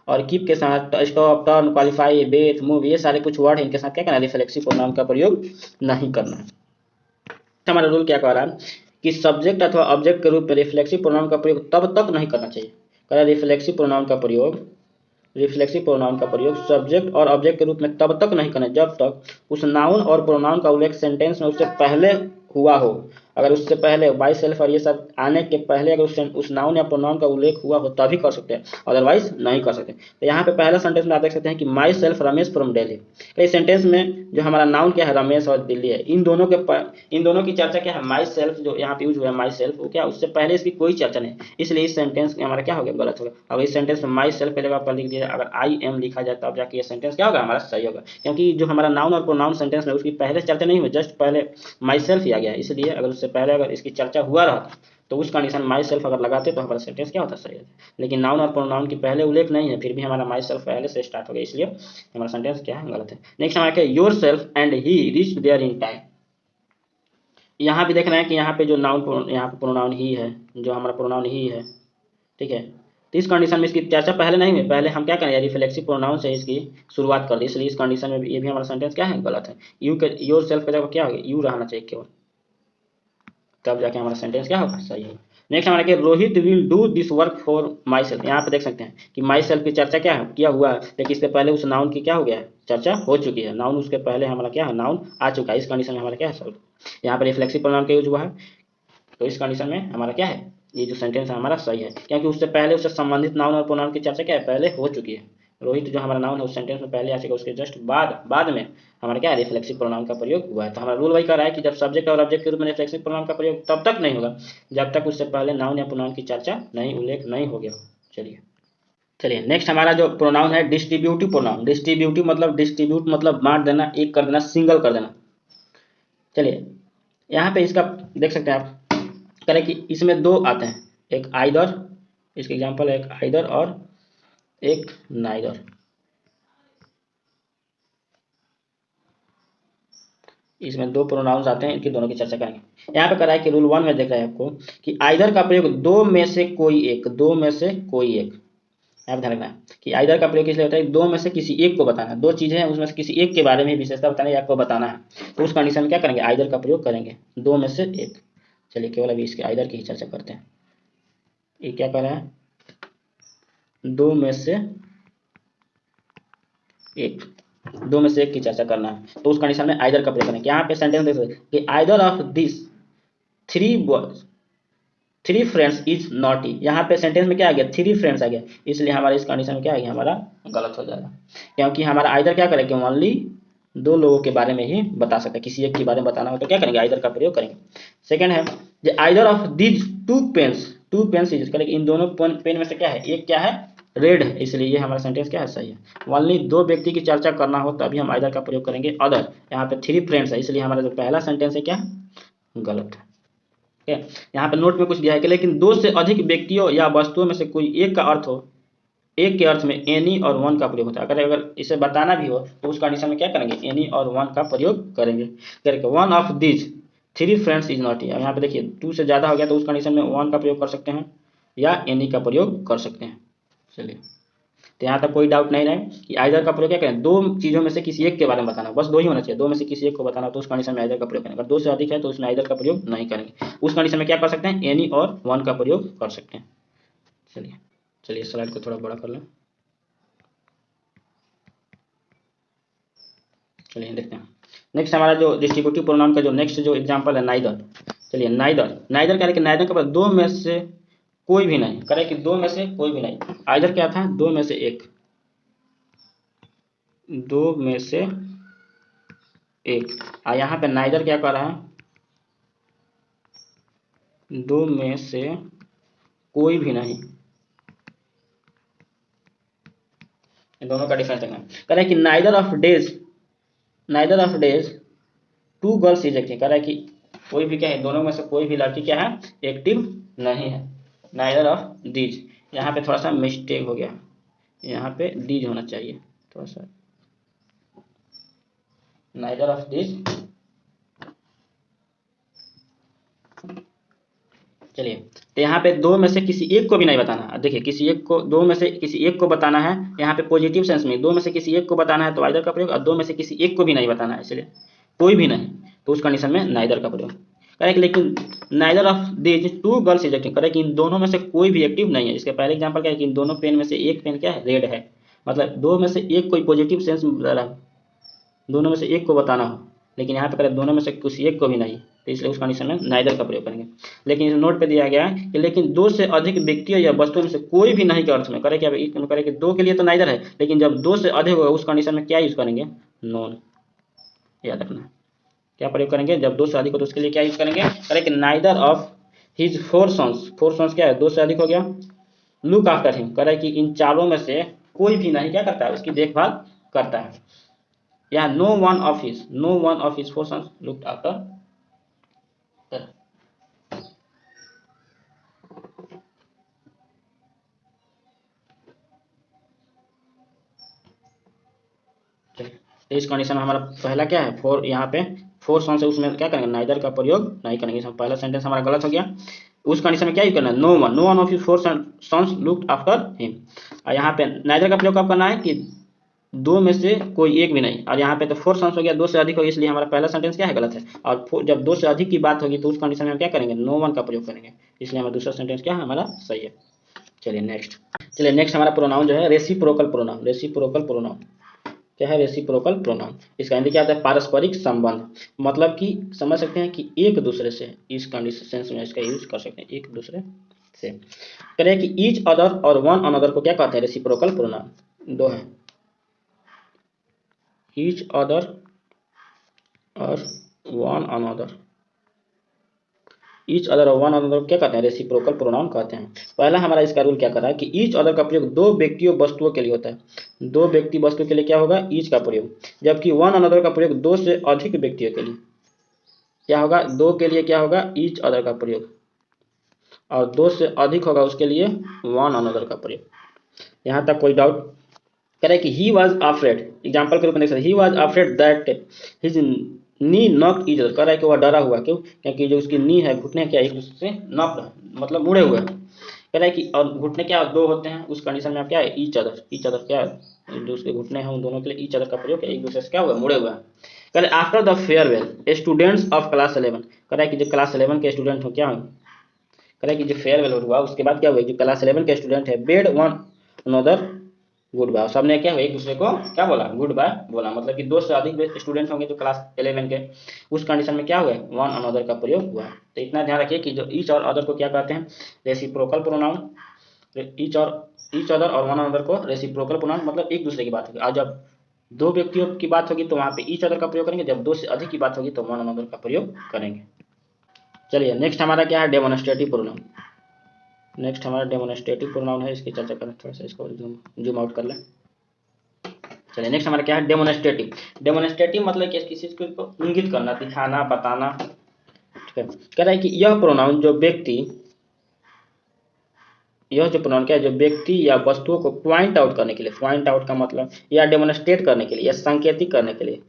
और कीप के साथ stop, turn, qualify, Beth, move, ये सारे कुछ वर्ड इनके साथ क्या करना है, रिफ्लेक्सिव प्रोनाउन का प्रयोग नहीं करना है। हमारा रूल क्या कह रहा है कि सब्जेक्ट अथवा ऑब्जेक्ट के रूप में रिफ्लेक्सिव प्रोनाउन का प्रयोग तब तक नहीं करना चाहिए, कह रिफ्लेक्सिव प्रोनाउन का प्रयोग, रिफ्लेक्सिव प्रोनाउन का प्रयोग सब्जेक्ट और ऑब्जेक्ट के रूप में तब तक नहीं करना जब तक उस नाउन और प्रोनाउन का उल्लेख सेंटेंस में उससे पहले हुआ हो। अगर उससे पहले बाई सेल्फ और ये सब आने के पहले अगर उस नाउन या प्रोनाउन का उल्लेख हुआ हो तभी कर सकते हैं, अदरवाइज नहीं कर सकते। तो यहाँ पे पहला सेंटेंस में आप देख सकते हैं कि my self Ramesh from Delhi, तो इस सेंटेंस में जो हमारा नाउन क्या है, रमेश और दिल्ली है, इन दोनों की चर्चा क्या है, माई सेल्फ जो यहाँ पे यूज हुआ है, माई सेल्फ, वो क्या उससे पहले इसकी कोई चर्चा नहीं, इसलिए इस सेंटेंस में हमारा क्या हो गया, गलत होगा। अगर इस सेंटेंस में माई सेल्फ की जगह पर लिख दिया, अगर आई एम लिखा जाए तब जाके ये सेंटेंस क्या होगा, हमारा सही होगा, क्योंकि जो हमारा नाउन और प्रोनाउन सेंटेंस में उसकी पहले चर्चा नहीं हुई, जस्ट पहले माई सेल्फ ही आ गया, इसलिए अगर उससे पहले अगर इसकी चर्चा हुआ रहता तो उस कंडीशन माई सेल्फ अगर लगाते तो हमारा सेंटेंस क्या होता, सही होता। लेकिन नाउन और प्रोनाउन की पहले उल्लेख नहीं है, फिर भी हमारा माई सेल्फ पहले से स्टार्ट हो गया, इसलिए हमारा सेंटेंस क्या है, गलत है। नेक्स्ट हमारा क्या, yourself and he reach there in time, यहाँ भी देखना है कि यहाँ पे जो नाउन, यहाँ पे प्रोनाउन ही है, जो हमारा प्रोनाउन ही है, ठीक है, तो इस कंडीशन में इसकी चर्चा पहले नहीं हुई, पहले हम क्या करें, रिफ्लेक्सिव प्रोनाउन से इसकी शुरुआत कर दी, इसलिए इस कंडीशन में भी ये भी हमारा सेंटेंस क्या है, गलत है। यू के योर सेल्फ की जगह क्या होगा, यू रहना चाहिए केवल, तब जाके हमारा सेंटेंस क्या होगा, सही है। नेक्स्ट हमारा क्या, Rohit will do this work for my self, यहाँ पे देख सकते हैं कि माई सेल्फ की चर्चा क्या है, किया हुआ है, लेकिन इससे पहले उस नाउन की क्या हो गया है, चर्चा हो चुकी है, नाउन उसके पहले हमारा क्या है, नाउन आ चुका है, इस कंडीशन में हमारा क्या है, सॉल्व। यहाँ पर रिफ्लेक्सिव प्रोनाउन का यूज हुआ है, तो इस कंडीशन में हमारा क्या है, ये जो सेंटेंस है हमारा सही है, क्योंकि उससे पहले उससे संबंधित नाउन और प्रोनाउन की चर्चा क्या है, पहले हो चुकी है। रोहित जो हमारा नाउन है उस सेंटेंस में पहले आ चुका है, उसके जस्ट बाद में हमारा क्या है, रिफ्लेक्सिव प्रोनाउन का प्रयोग हुआ है। तो हमारा रूल वही कर रहा है कि जब सब्जेक्ट और ऑब्जेक्ट के रूप में रिफ्लेक्सिव प्रोनाउन का प्रयोग तब तक नहीं होगा जब तक उससे पहले नाउन या प्रोनाउन की चर्चा नहीं, उल्लेख नहीं हो गया। चलिए नेक्स्ट हमारा जो प्रोनाउन है, डिस्ट्रीब्यूटिव प्रोनाउन। डिस्ट्रीब्यूट मतलब बांट देना, एक कर देना, सिंगल कर देना। चलिए यहाँ पे इसका देख सकते हैं आप, करें कि इसमें दो आते हैं, एक आइदर, इसके एग्जांपल है एक आइदर और एक नाइदर। इसमें दो प्रोनाउंस आते हैं, इनकी दोनों की चर्चा करेंगे। यहाँ पे करा है कि रूल 1 में देख रहे हैं आपको कि आइदर का प्रयोग दो में से कोई एक, दो में से कोई एक, आप ध्यान रखना कि आइदर का प्रयोग इसलिए होता है दो में से किसी एक को बताना, दो चीजें हैं उसमें से किसी एक के बारे में विशेषता बताना या आपको बताना है, तो उस कंडीशन में क्या करेंगे, आइदर का प्रयोग करेंगे, दो में से एक। चलिए केवल अभी इसके आइदर की ही चर्चा करते हैं। ये क्या कर रहा है, दो में से एक, दो में से एक की चर्चा करना है, तो उस कंडीशन में आइदर का प्रयोग करेंगे। यहाँ पे सेंटेंस देख सकते कि either of this three boys three friends is naughty. यहाँ पे सेंटेंस में क्या आ गया, थ्री फ्रेंड्स आ गया, इसलिए हमारा इस कंडीशन में क्या आ गया, हमारा गलत हो जाएगा, क्योंकि हमारा आइदर क्या करेंगे, ओनली दो लोगों के बारे में ही बता सकते हैं, किसी एक के बारे में बताना हो तो क्या करेंगे, आइदर का प्रयोग करेंगे। सेकंड है either of these two pens use करेंगे, इन दोनों पेन में से क्या है, एक क्या है, रेड है, इसलिए ये हमारा सेंटेंस क्या है, सही है। ओनली दो व्यक्ति की चर्चा करना हो तभी हम आइदर का प्रयोग करेंगे। अदर, यहाँ पे थ्री फ्रेंड्स है, इसलिए हमारा जो पहला सेंटेंस है क्या, गलत है। ठीक है, यहाँ पे नोट में कुछ दिया है कि लेकिन दो से अधिक व्यक्तियों या वस्तुओं में से कोई एक का अर्थ हो, एक के अर्थ में एनी और वन का प्रयोग होता है। अगर इसे बताना भी हो तो उस कंडीशन में क्या करेंगे, एनी और वन का प्रयोग करेंगे। करके one of this three friends is not, यहाँ पे देखिए टू से ज्यादा हो गया तो उस कंडीशन में वन का प्रयोग कर सकते हैं या एनी का प्रयोग कर सकते हैं। चलिए, तो यहाँ तक कोई डाउट नहीं रहे कि आइदर का प्रयोग क्या करें, दो चीजों में से किसी एक के बारे में बताना, बस दो ही होना चाहिए, दो में से किसी एक को बताना तो उस कंडीशन में आइदर का प्रयोग करेंगे। अगर दो से अधिक है तो उसमें आइदर का प्रयोग नहीं करेंगे, उस कंडीशन में क्या कर सकते हैं, एनी और वन का प्रयोग कर सकते हैं। चलिए चलिए स्लाइड को थोड़ा बड़ा कर लें। चलिए देखते हैं नेक्स्ट हमारा जो डिस्ट्रीब्यूटिव प्रोनाउन का जो नेक्स्ट जो एग्जांपल है नाइदर। चलिए नाइदर, नाइदर क्या है कि नाइदर के बाद दो में से कोई भी नहीं, करे कि दो में से कोई भी नहीं, आइदर क्या था, दो में से एक, दो में से एक। यहाँ पे नाइदर क्या कर रहा है, दो में से कोई भी नहीं, दोनों का डिफरेंस देखना। कह रहा है कि neither of these two girls is active, कह रहा है कि कोई भी क्या है, दोनों में से कोई भी लड़की क्या है, एक्टिव नहीं है। नाइदर ऑफ दीज, यहाँ पे थोड़ा सा मिस्टेक हो गया, यहाँ पे दीज होना चाहिए थोड़ा सा, नाइदर ऑफ दीज। चलिए, तो यहाँ पे दो में से किसी एक को भी नहीं बताना। देखिए किसी एक को, दो में से किसी एक को बताना है, यहाँ पे पॉजिटिव सेंस में दो में से किसी एक को बताना है तो आइदर का प्रयोग, और दो में से किसी एक को भी नहीं बताना है, इसलिए कोई भी नहीं, तो उस कंडीशन में नाइदर का प्रयोग करें। लेकिन neither of these to girls is active, करें कि इन दोनों में से कोई भी एक्टिव नहीं है। इसके पहले एग्जाम्पल क्या है कि इन दोनों पेन में से एक पेन क्या है, रेड है, मतलब दो में से एक कोई पॉजिटिव सेंस में बता रहा है, दोनों में से एक को बताना हो, लेकिन यहाँ पे करें दोनों में से किसी एक को भी नहीं, तो इसलिए उस कंडीशन में नाइदर का प्रयोग करेंगे। लेकिन इस नोट पे दिया गया है कि लेकिन दो से अधिक व्यक्तियों या वस्तुओं में से कोई भी नहीं के अर्थ में, करे क्या करे कि दो के लिए तो नाइदर है, लेकिन जब दो से अधिक होगा उस कंडीशन में क्या यूज करेंगे, नॉन। याद रखना क्या प्रयोग करेंगे, जब दो से अधिक हो तो उसके लिए क्या यूज करेंगे, करे कि neither of his four sons क्या है, दो से अधिक हो गया, लुक आफ्टर हिम, करे कि इन चारों में से कोई भी नहीं क्या करता है, उसकी देखभाल करता है। या no one of his four sons looked after. तो इस कंडीशन में हमारा पहला क्या है, फोर, यहाँ पे फोर सन्स है, उसमें क्या करेंगे, नाइदर का प्रयोग नहीं करेंगे। इसमें पहला सेंटेंस हमारा गलत हो गया। उस कंडीशन में क्या यूज करना है, no one of his four sons looked after him. और यहाँ पे नाइदर का प्रयोग कब करना है कि दो में से कोई एक भी नहीं, और यहाँ पे तो फोर सन्स हो गया, दो से अधिक हो गया, इसलिए हमारा पहला सेंटेंस क्या है, गलत है। और जब दो से अधिक की बात होगी तो उस कंडीशन में हम क्या करेंगे, नो वन का प्रयोग करेंगे, इसलिए हमारा दूसरा सेंटेंस क्या है, हमारा सही है। चलिए नेक्स्ट हमारा प्रोनाउन जो है रेसिप्रोकल प्रोनाउन। क्या है, रेसिप्रोकल प्रोनाउन, इसका हिंदी क्या आता है, पारस्परिक संबंध। मतलब कि समझ सकते हैं कि एक दूसरे से, इस कंडीशन सेंस में इसका यूज कर सकते हैं, एक दूसरे से। करें कि ईच अदर और वन अनदर को क्या कहते हैं, रेसिप्रोकल प्रोनाउन। दो है, ईच अदर और वन अनदर, ईच अदर और वन अनदर क्या कहते हैं, रेसिप्रोकल प्रोनाउन कहते हैं। पहला हमारा इसका रूल क्या कर रहा है कि ईच अदर का प्रयोग दो व्यक्तियों वस्तुओं के लिए होता है, दो व्यक्ति वस्तु के लिए क्या होगा, ईच का प्रयोग। जबकि वन अनदर का प्रयोग दो से अधिक व्यक्तियों के लिए क्या होगा, दो के लिए क्या होगा, ईच अदर का प्रयोग, और दो से अधिक होगा उसके लिए वन अनदर का प्रयोग। यहाँ तक कोई डाउट। कह रहे कि ही वॉज अफ्रेड, एग्जाम्पल के रूप में देख सकते, he was afraid that his knee knocked each other, कह रहा है कि वह डरा हुआ, क्यों, क्योंकि जो उसकी नी है, घुटने क्या एक दूसरे से नॉक्ड मतलब मुड़े हुए हैं। कह रहा है कि और घुटने क्या दो होते हैं, उस कंडीशन में आप क्या है, ईच अदर क्या है, जो उसके घुटने हैं उन दोनों के लिए ईच अदर का प्रयोग है, एक दूसरे से क्या हुआ, मुड़े हुए हैं। कह रहे after the farewell students of class 11, कह रहा है कि जो क्लास 11 के स्टूडेंट हो क्या हो, कह रहा है कि जो फेयरवेल हुआ उसके बाद क्या हुआ, जो क्लास 11 के स्टूडेंट है bade one another goodbye, सबने क्या हुआ एक दूसरे को क्या बोला, गुड बाय बोला, मतलब कि दो से अधिक स्टूडेंट होंगे जो क्लास 11 के, उस कंडीशन में क्या हुआ, वन अनदर का प्रयोग हुआ। तो इतना ध्यान रखिए कि जो ईच और अदर को क्या कहते हैं, रेसिप्रोकल प्रोनाउन। ईच अदर और वन अनदर को रेसिप्रोकल प्रोनाउन, मतलब एक दूसरे की बात होगी। और जब दो व्यक्तियों की बात होगी तो वहां पे ईच अदर का प्रयोग करेंगे, जब दो से अधिक की बात होगी तो वन अनदर का प्रयोग करेंगे। चलिए नेक्स्ट हमारा क्या है, डेमोन्स्ट्रेटिव प्रोनाउन। नेक्स्ट हमारा डेमोन्स्ट्रेटिव प्रोनाउन है, इसकी चर्चा करें, थोड़ा सा इसको जूम आउट कर लें। चलिए नेक्स्ट हमारा क्या है, डेमोन्स्ट्रेटिव। डेमोन्स्ट्रेटिव मतलब किसी चीज को इंगित करना, दिखाना, बताना। ठीक है, कह रहा है कि यह प्रोनाउन जो व्यक्ति, यह जो प्रोनाउन क्या है, जो व्यक्ति या वस्तुओं को पॉइंट आउट करने के लिए, पॉइंट आउट का मतलब या डेमोन्स्ट्रेट करने के लिए या संकेतिक करने के लिए,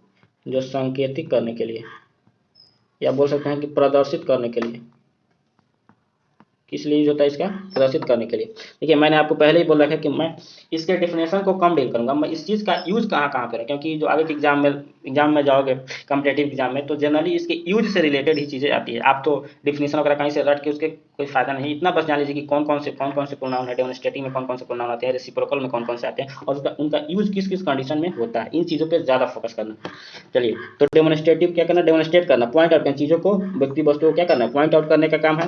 जो संकेतिक करने के लिए या बोल सकते हैं कि प्रदर्शित करने के लिए, किस लिए यूज होता है इसका, प्रदर्शित करने के लिए। देखिए मैंने आपको पहले ही बोल रखा है कि मैं इसके डेफिनेशन को कम डील करूंगा, मैं इस चीज़ का यूज कहाँ कहाँ करें, क्योंकि जो आगे के एग्जाम में जाओगे कॉम्पिटेटिव एग्जाम में, तो जनरली इसके यूज से रिलेटेड ही चीज़ें आती है। आप तो डिफिनेशन वगैरह कहीं से रट के उसके कोई फायदा नहीं, इतना बस जान लीजिए कि कौन कौन से प्रोनाउन है, डेमोन्स्ट्रेटिव में कौन से प्रोनाउन आते हैं, रेसिप्रोकल में कौन से आते हैं, और उनका यूज किस किस कंडीशन में होता है, इन चीज़ों पर ज़्यादा फोकस करना। चलिए तो डेमोन्स्ट्रेटिव क्या करना, डेमोन्स्ट्रेट करना, पॉइंट आउट करना, चीज़ों को, व्यक्ति वस्तुओं को क्या करना, पॉइंट आउट करने का काम है।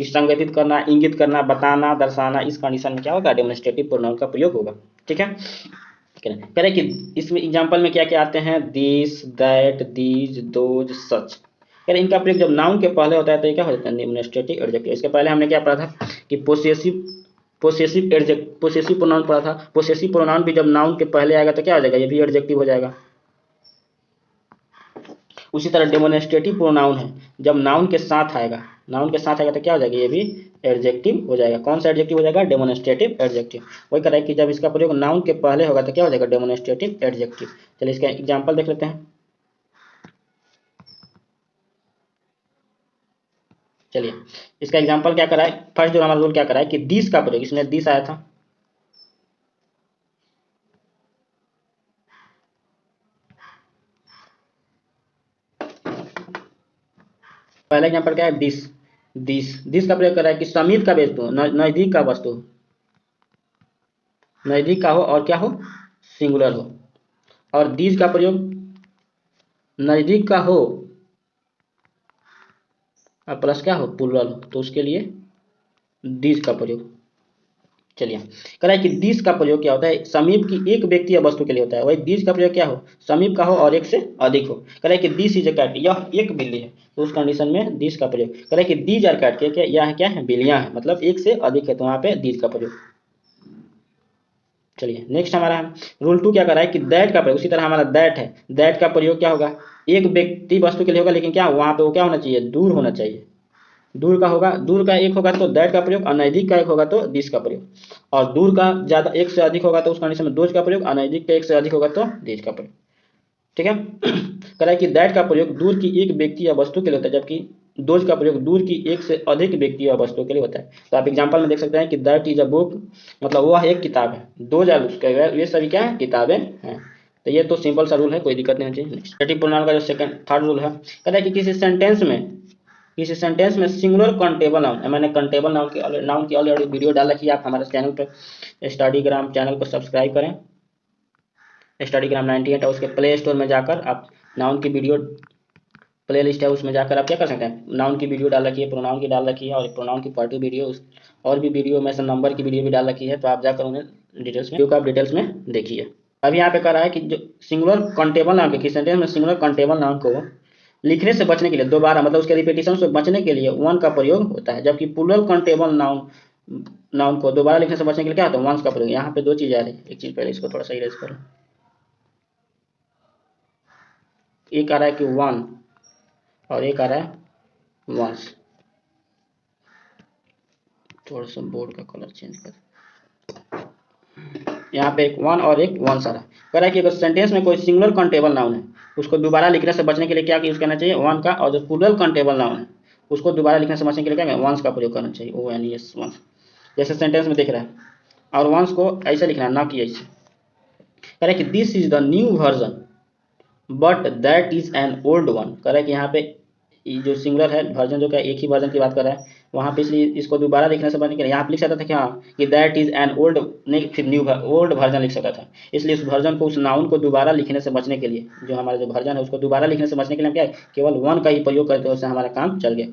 संगठित करना, इंगित करना, बताना, दर्शाना, इस कंडीशन में क्या होगा, डेमोन्स्ट्रेटिव प्रोनाउन का प्रयोग होगा। ठीक है, कह रहे कि इसमें एग्जांपल में क्या क्या आते हैं, दिस, दैट, दीज, दोज, सच। कह रहे इनका प्रयोग जब नाउन के पहले होता है तो ये क्या हो जाता है, डेमोन्स्ट्रेटिव एडजेक्टिव। इसके पहले हमने क्या पढ़ा था कि पोसेसिव प्रोनाउन पढ़ा था। पोसेसिव प्रोनाउन भी जब नाउन के पहले आएगा तो क्या हो जाएगा, ये भी एडजेक्टिव हो जाएगा। उसी तरह डेमोन्स्ट्रेटिव प्रोनाउन है, जब नाउन के साथ आएगा, नाउन के साथ आएगा तो क्या हो जाएगा, ये भी एडजेक्टिव हो जाएगा। कौन सा एडजेक्टिव हो जाएगा, डेमोन्स्ट्रेटिव एडजेक्टिव। वही कह रहा है कि जब इसका प्रयोग नाउन के पहले होगा तो क्या हो जाएगा, डेमोन्स्ट्रेटिव एडजेक्टिव। चलिए इसका एग्जांपल देख लेते हैं। चलिए इसका एग्जांपल क्या करा है, फर्स्ट जो हमारा रूल क्या करा है कि दिस का प्रयोग, इसमें दिस आया था, पहला एग्जांपल क्या है, दिस। दिस का प्रयोग कर रहा है कि समीप का वस्तु, नजदीक का वस्तु, नजदीक का हो और क्या हो, सिंगुलर हो। और दीज का प्रयोग नजदीक का हो और प्लस क्या हो, प्लुरल हो, तो उसके लिए दीज का प्रयोग। चलिए कह रहा है कि दिस का प्रयोग क्या होता है, समीप की एक व्यक्ति या वस्तु के लिए होता है। वही दीज का प्रयोग क्या हो, समीप का हो और एक से अधिक हो। कह रहा है कि दिस इज ए कैट, यह एक बिल्ली है, तो उस कंडीशन में दिस का प्रयोग। कह रहा है कि दीज आर कैट, क्या यह क्या है, बिल्लियां हैं, मतलब एक से अधिक है, तो वहां पे दीज का प्रयोग। चलिए नेक्स्ट हमारा है रूल 2 क्या कर रहा है कि दैट का प्रयोग, उसी तरह हमारा दैट है, दैट का प्रयोग क्या होगा, एक व्यक्ति वस्तु के लिए होगा, लेकिन क्या वहां पे वो क्या होना चाहिए, दूर होना चाहिए। दूर का होगा, दूर का एक होगा तो दैट का प्रयोग, और नजदीक का एक होगा तो दिस का प्रयोग। और दूर का ज्यादा एक से अधिक होगा तो उस कंडीशन में दोज का प्रयोग, और नजदीक का एक से अधिक होगा तो दिस का प्रयोग। ठीक है, कह रहा है कि दैट का प्रयोग दूर की एक व्यक्ति या वस्तु के लिए होता है, जबकि दोज का प्रयोग दूर की एक से अधिक व्यक्ति या वस्तु के लिए होता है। तो आप एग्जांपल में देख सकते हैं कि दैट इज अ बुक, मतलब वह एक किताब है, दोज आर ये सभी क्या है, किताबें हैं। तो ये तो सिंपल सा रूल है, कोई दिक्कत नहीं चाहिए। नेक्स्ट प्रोनाउन का जो थर्ड रूल है, कहता है कि किसी सेंटेंस में सिंगुलर काउंटेबल नाउन, मैंने काउंटेबल नाउन की ऑलरेडी वीडियो डाल रखी है, आप हमारे चैनल पर स्टडीग्राम चैनल को सब्सक्राइब करें, स्टडीग्राम 98, और उसके प्ले स्टोर में जाकर आप नाउन की वीडियो प्ले लिस्ट है, उसमें जाकर आप क्या कर सकते हैं, नाउन की वीडियो डाल रखी है, प्रोनाउन की डाल रखी है, और प्रोनाउन की पार्ट 2 वीडियो, और भी वीडियो में से नंबर की वीडियो भी डाल रखी है, तो आप जाकर उन्हें डिटेल्स में वीडियो को आप डिटेल्स में देखिए। अभी यहाँ पे कह रहा है कि जो सिंगुलर काउंटेबल नाउन के किस सेंटेंस में सिंगुलर काउंटेबल नाउन को लिखने से बचने के लिए, दोबारा मतलब उसके रिपीटिशन से बचने के लिए वन का प्रयोग होता है, जबकि प्लूरल काउंटेबल नाउन को दोबारा लिखने से बचने के लिए क्या होता है, वंस का प्रयोग। यहाँ पे दो चीज आ रही है, एक चीज पहले इसको थोड़ा सा इरेज करो, एक आ रहा है कि वन और एक आ रहा है वंस। थोड़ा सा बोर्ड का कलर चेंज कर, यहाँ पे एक वन और एक वंस आ रहा है। कह रहा है कि अगर सेंटेंस में कोई सिंगुलर काउंटेबल नाउन है, उसको दोबारा लिखने से बचने के लिए क्या यूज करना चाहिए, वन का, और जो प्लूरल काउंटेबल नाउन है उसको दोबारा लिखने से बचने के लिए क्या वंस का प्रयोग करना चाहिए, O N E S, ones. जैसे सेंटेंस में दिख रहा है, और वंस को ऐसे लिखना है, ना कि ऐसे। कह रहा है कि this is the new version but that is an old one. कह रहा है कि यहाँ पे जो सिंगुलर है वर्जन, जो क्या एक ही वर्जन की बात कर रहा है, वहाँ पे, इसलिए इसको दोबारा लिखने से बचने के लिए यहाँ पे लिख सकता था कि हाँ कि दैट इज एन ओल्ड, नहीं फिर न्यू ओल्ड वर्जन लिख सकता था। इसलिए उस वर्जन को, उस नाउन को दोबारा लिखने से बचने के लिए, जो हमारा जो वर्जन है उसको दोबारा लिखने से बचने के लिए हम क्या है, केवल वन का ही प्रयोग करते हैं, उससे हमारा काम चल गया।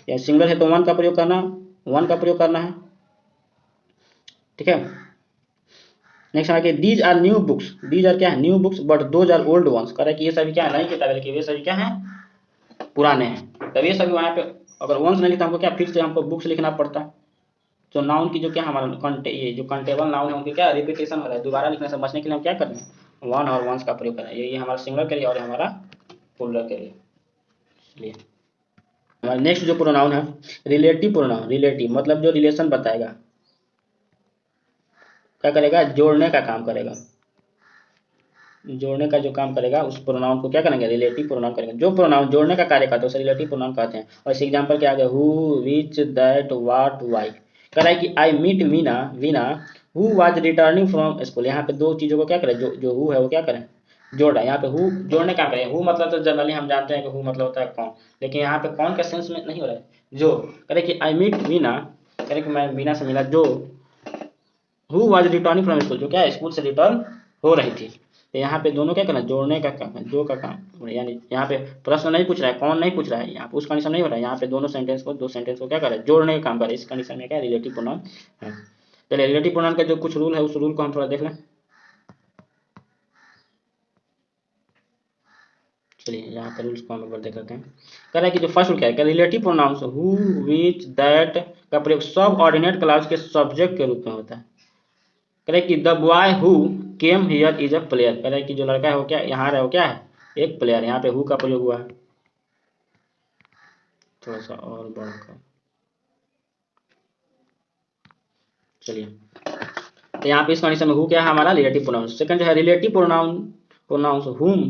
या सिंगल है तो वन का प्रयोग करना, वन का प्रयोग करना है, ठीक है। नेक्स्ट आगे these are new books, these are क्या है, new books, but those are old ones. कह रहा है कि ये सभी क्या है, नई किताबें, लेकिन ये सभी क्या है, पुराने हैं। तब ये सभी वहाँ पे अगर वंस नहीं लिखता हमको क्या, फिर से हमको बुक्स लिखना पड़ता है। तो नाउन की जो क्या हमारा ये जो कंटेबल नाउन है उनकी क्या रिपीटेशन हो रहा है, दोबारा लिखने से बचने के लिए हम क्या कर रहे हैं, वन और वंस का प्रयोग कर रहे हैं। ये हमारा सिंगुलर के लिए और हमारा प्लूरल के लिए। हमारा नेक्स्ट जो प्रोनाउन है रिलेटिव प्रोनाउन, रिलेटिव मतलब जो रिलेशन बताएगा, क्या करेगा, जोड़ने का काम करेगा, जोड़ने का जो काम करेगा उस प्रोनाउन को क्या करेंगे, रिलेटिव प्रोनाउन करेंगे। जो प्रोनाउन जोड़ने का कार्य करता है उसे रिलेटिव प्रोनाउन कहते हैं। और इस एग्जांपल क्या आ गया, who, which, that, what, why. कह रहा है कि I meet Veena, Veena who was returning from school. यहाँ पे दो चीजों को क्या करें, जो हु है वो क्या करें, जोड़ रहा है। यहाँ पे हु जोड़ने का करें, हु मतलब तो जनरली हम जानते हैं कि हु मतलब होता है कौन, लेकिन यहाँ पे कौन का सेंस में नहीं हो रहा है, जो। कह रहे कि आई मीट वीना, कह रहे कि मैं वीना से मिला, जो who was returning from school, जो क्या स्कूल से रिटर्न हो रही थी। तो यहाँ पे दोनों क्या करना, जोड़ने का काम है, जो का काम, यानी यहाँ पे प्रश्न नहीं पूछ रहा है, कौन नहीं पूछ रहा है, यहाँ पे उस कंडीशन नहीं हो रहा है, यहाँ पे दोनों सेंटेंस को, दो सेंटेंस को क्या कर रहा है, जोड़ने का काम कर रहा है। इस कंडीशन में क्या रिलेटिव प्रोनाउन है। चलिए रिलेटिव प्रोनाउन का जो कुछ रूल है उस रूल को हम थोड़ा देख लें। चलिए यहाँ पर रूल्स को हम एक बार देख लेते हैं। कह रहा है कि जो फर्स्ट रूल क्या है, relative pronouns who, which, that का प्रयोग सब ऑर्डिनेट क्लास के सब्जेक्ट के रूप में होता है। कह रहे कि the boy who came here is a player. कह रहे कि जो लड़का है वो क्या यहाँ रहा है, वो क्या है, एक प्लेयर। यहाँ पे हु का प्रयोग हुआ है, थोड़ा सा और बढ़कर, चलिए। तो यहाँ पे इस कंडीशन में हु क्या है, हमारा रिलेटिव प्रोनाउन। सेकंड जो है रिलेटिव प्रोनाउन, प्रोनाउंस हुम,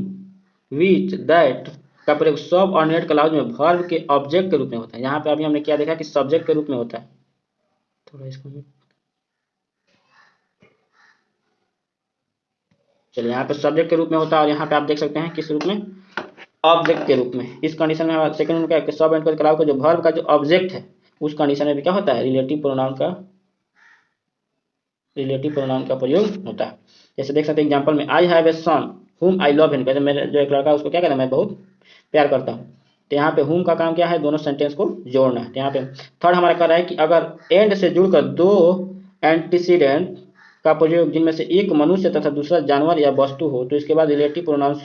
विच, दैट का प्रयोग सब ऑर्डिनेट क्लाउज में वर्ब के ऑब्जेक्ट के रूप में होता है। यहाँ पे अभी हमने क्या देखा कि सब्जेक्ट के रूप में होता है, थोड़ा इसको, चलिए यहाँ पे सब्जेक्ट के रूप में होता है, और यहाँ पे आप देख सकते हैं किस रूप में, ऑब्जेक्ट के रूप में। इस कंडीशन में सेकंड में क्या है, सब एंड क्लाउज का जो वर्ब का जो ऑब्जेक्ट है उस कंडीशन में भी क्या होता है, रिलेटिव प्रोनाउन का, रिलेटिव प्रोनाउन का प्रयोग होता है। जैसे देख सकते हैं एग्जांपल में, आई हैव ए सन हुम आई लव हिम। कहते मेरे जो एक लड़का है उसको क्या कहना है, मैं बहुत प्यार करता हूँ। तो यहाँ पे हुम का काम क्या है, दोनों सेंटेंस को जोड़ना है। तो यहाँ पे थर्ड हमारा कर रहा है कि अगर एंड से जुड़कर दो एंटीसीडेंट का प्रयोग जिनमें से एक मनुष्य तथा दूसरा जानवर या वस्तु हो तो इसके बाद रिलेटिव प्रोनाउंस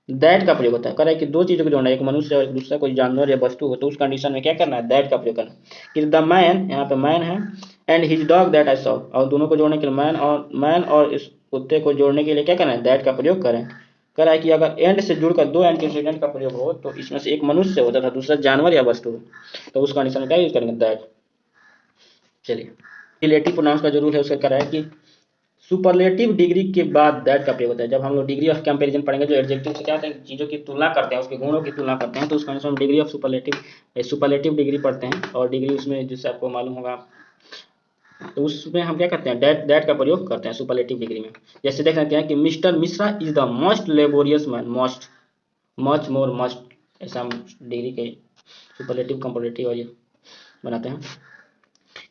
दैट का प्रयोग होता है। कह रहा है कि दो चीजों को जोड़ना है, एक मनुष्य और दूसरा कोई जानवर या वस्तु हो तो उस कंडीशन में क्या करना है, दैट का प्रयोग करना है। कि द मैन, यहाँ पे मैन है, and his dog that I saw, और दोनों को जोड़ने के लिए मैन और इस कुत्ते को जोड़ने के लिए क्या करना है, दैट का प्रयोग करें। कह रहा है कि अगर एंड से जुड़कर दो एंटीसीडेंट का प्रयोग हो तो इसमें से एक मनुष्य हो तथा दूसरा जानवर या वस्तु हो तो उस कंडीशन में क्या यूज करेंगे, दैट। चलिए रिलेटिव प्रोनाउंस का जो रूल है उसका कह रहा है कि सुपरलेटिव डिग्री के बाद दैट का प्रयोग होता है। जब हम लोग डिग्री ऑफ कंपैरिजन पढ़ेंगे, जो एडजेक्टिव से क्या होता है, चीज़ों की तुलना करते हैं, उसके गुणों की तुलना करते हैं, तो उस कंडीशन में डिग्री ऑफ सुपरलेटिव डिग्री पढ़ते हैं। और डिग्री उसमें जिससे आपको मालूम होगा, तो उसमें हम क्या करते हैं, दैट का प्रयोग करते हैं सुपरलेटिव डिग्री में। जैसे देख सकते हैं कि mister Mishra is the most laborious man, most, much more, must, ऐसा हम डिग्री के सुपरलेटिव कंपैरेटिव और ये बनाते हैं।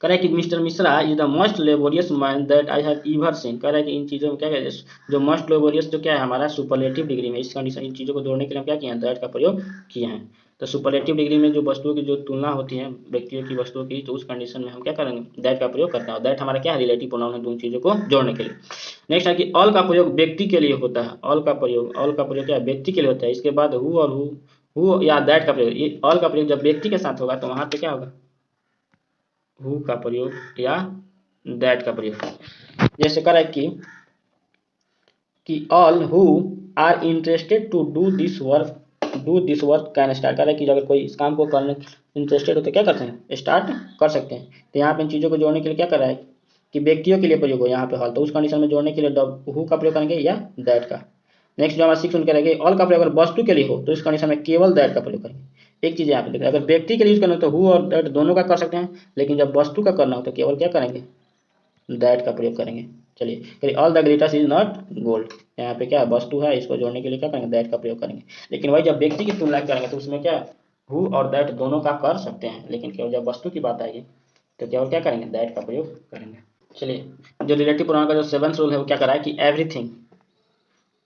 कह रहा है कि mister Mishra is the most laborious man that I have ever seen. कह रहा है कि इन चीज़ों में क्या है, जो मोस्ट लेबोरियस जो क्या है हमारा सुपरलेटिव डिग्री में, इस कंडीशन इन चीज़ों को जोड़ने के लिए हम क्या किए हैं, दैट का प्रयोग किए हैं। तो सुपरलेटिव डिग्री में जो वस्तुओं की जो तुलना होती है, व्यक्तियों की, वस्तुओं की, तो उस कंडीशन में हम क्या करेंगे, दैट का प्रयोग करते हैं। और दैट हमारा क्या है, रिलेटिव प्रोनाउन है, दोनों चीज़ों को जोड़ने के लिए। नेक्स्ट है कि ऑल का प्रयोग व्यक्ति के लिए होता है। ऑल का प्रयोग क्या है, व्यक्ति के लिए होता है। इसके बाद हु और हु या दैट का प्रयोग, ये ऑल का प्रयोग जब व्यक्ति के साथ होगा तो वहाँ पे क्या होगा, हु का प्रयोग या दैट का प्रयोग। जैसे कह रहा है कि all who are interested to do this work can start. कर रहा है कि अगर कोई इस काम को करने इंटरेस्टेड हो तो क्या करते हैं, स्टार्ट कर सकते हैं। तो यहाँ पे इन चीज़ों को जोड़ने के लिए क्या कर रहा है कि व्यक्तियों के लिए प्रयोग हो यहाँ पे हॉल, तो उस कंडीशन में जोड़ने के लिए हु का प्रयोग करेंगे या दैट का। नेक्स्ट जो हमारा 6 उनके रहेंगे, ऑल का प्रयोग अगर वस्तु के लिए हो तो इस कंडीशन में केवल दैट का प्रयोग करेंगे। एक चीज़ यहाँ पे देखिए, अगर व्यक्ति के लिए यूज करना हो तो हु और दैट दोनों का कर सकते हैं, लेकिन जब वस्तु का करना हो तो केवल क्या करेंगे, दैट का प्रयोग करेंगे। चलिए all the glitters is not gold, यहाँ पे क्या वस्तु है, इसको जोड़ने के लिए क्या करेंगे, दैट का प्रयोग करेंगे। लेकिन वही जब व्यक्ति की तुलना करेंगे तो उसमें क्या हु और दैट दोनों का कर सकते हैं, लेकिन केवल जब वस्तु की बात आएगी तो केवल क्या करेंगे, दैट का प्रयोग करेंगे। चलिए जो रिलेटिव प्रोनाउन का जो 7th रूल है वो क्या करा है कि everything,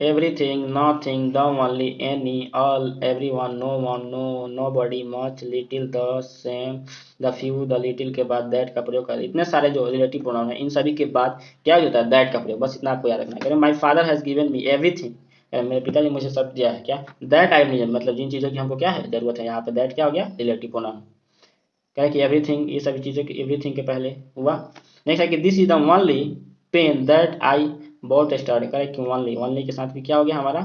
everything, nothing, the only, any, all, everyone, no one, no, nobody, much, little, the, same, the few, the little के बाद दैट का प्रयोग कर, इतने सारे जो रिलेटिव प्रोनाउन है इन सभी के बाद क्या होता है, दैट का प्रयोग। बस इतना आपको याद रखना है। My father has given me everything, मेरे पिताजी मुझे सब दिया है क्या, दैट आई नीड, मतलब जिन चीज़ों की हमको क्या है जरूरत है। यहाँ पे दैट क्या हो गया, रिलेटिव प्रोनाउन। क्या है कि एवरीथिंग, ये सभी चीज़ें एवरीथिंग के पहले हुआ। नेक्स्ट है कि this is the only pen that I bought start, correct, only, only के साथ भी क्या हो गया हमारा,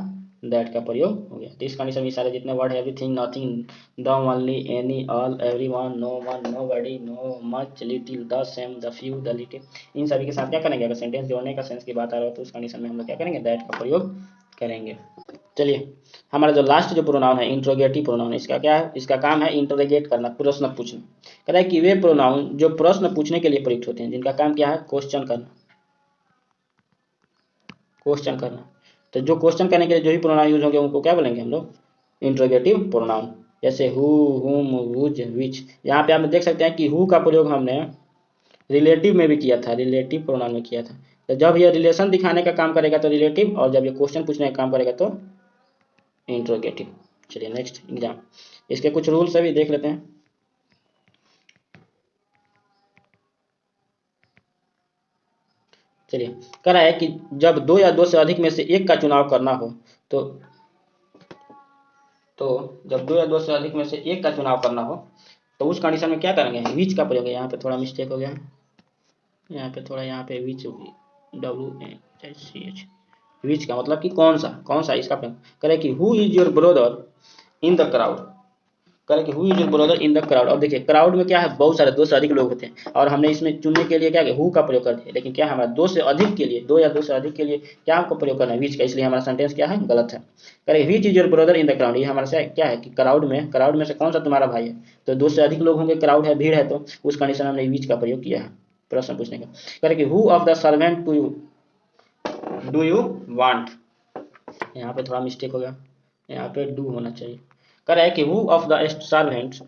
दैट का प्रयोग हो गया। दिस कंडीशन में सारे जितने वर्ड है, everything, nothing, the only, any, all, everyone, no one, nobody, no, much, little, the same, the few, the little, इन सभी के साथ क्या करेंगे, अगर सेंटेंस जोड़ने का सेंस की बात आ रहा हो तो उस कंडीशन में हम लोग क्या करेंगे, दैट का प्रयोग करेंगे। चलिए हमारा जो लास्ट जो प्रोनाउन है इंट्रोगेटिव प्रोनाउन, इसका क्या है, इसका काम है इंटरोगेट करना, प्रश्न पूछना। कह रहा है कि वे प्रोनाउन जो प्रश्न पूछने के लिए प्रयुक्त होते हैं, जिनका काम क्या है, क्वेश्चन करना, क्वेश्चन करना। तो जो क्वेश्चन करने के लिए जो भी प्रोनाउन यूज होंगे उनको क्या बोलेंगे हम लोग, इंट्रोगेटिव प्रोनाउन। जैसे हु, हुम, हुज, विच। यहाँ पे आप देख सकते हैं कि हु का प्रयोग हमने रिलेटिव में भी किया था, रिलेटिव प्रोनाउन में किया था। तो जब ये रिलेशन दिखाने का काम करेगा तो रिलेटिव, और जब ये क्वेश्चन पूछने का काम करेगा तो इंट्रोगेटिव। चलिए नेक्स्ट एग्जाम, इसके कुछ रूल्स अभी देख लेते हैं। चलिए कह रहा है कि जब दो या दो से अधिक में से एक का चुनाव करना हो तो जब दो या दो से अधिक में से एक का चुनाव करना हो तो उस कंडीशन में क्या करेंगे, विच का प्रयोग है। यहाँ पे थोड़ा मिस्टेक हो गया है, यहाँ पे थोड़ा, यहाँ पे विच, WHICH, विच का मतलब कि कौन सा, कौन सा, इसका प्रयोग करे कि who is your brother in the crowd, करे कि who is your brother in the crowd. अब देखिए क्राउड में क्या है, बहुत सारे, दो से अधिक लोग होते हैं, और हमने इसमें चुनने के लिए क्या किया, हु का प्रयोग कर दिया। लेकिन क्या हमारा दो से अधिक के लिए, दो या दो से अधिक के लिए क्या हमको प्रयोग करना है, विच का, इसलिए हमारा सेंटेंस क्या है, गलत है। करे which is your brother in the crowd, ये हमारा से क्या है कि क्राउड में से कौन सा तुम्हारा भाई है। तो दो से अधिक लोग होंगे, क्राउड है, भीड़ है, तो उस कंडीशन में हमने विच का प्रयोग किया है प्रश्न पूछने का। करे कि who of the servant to you do you want, यहाँ पे थोड़ा मिस्टेक हो गया, यहाँ पे डू होना चाहिए। करे है कि who of the servants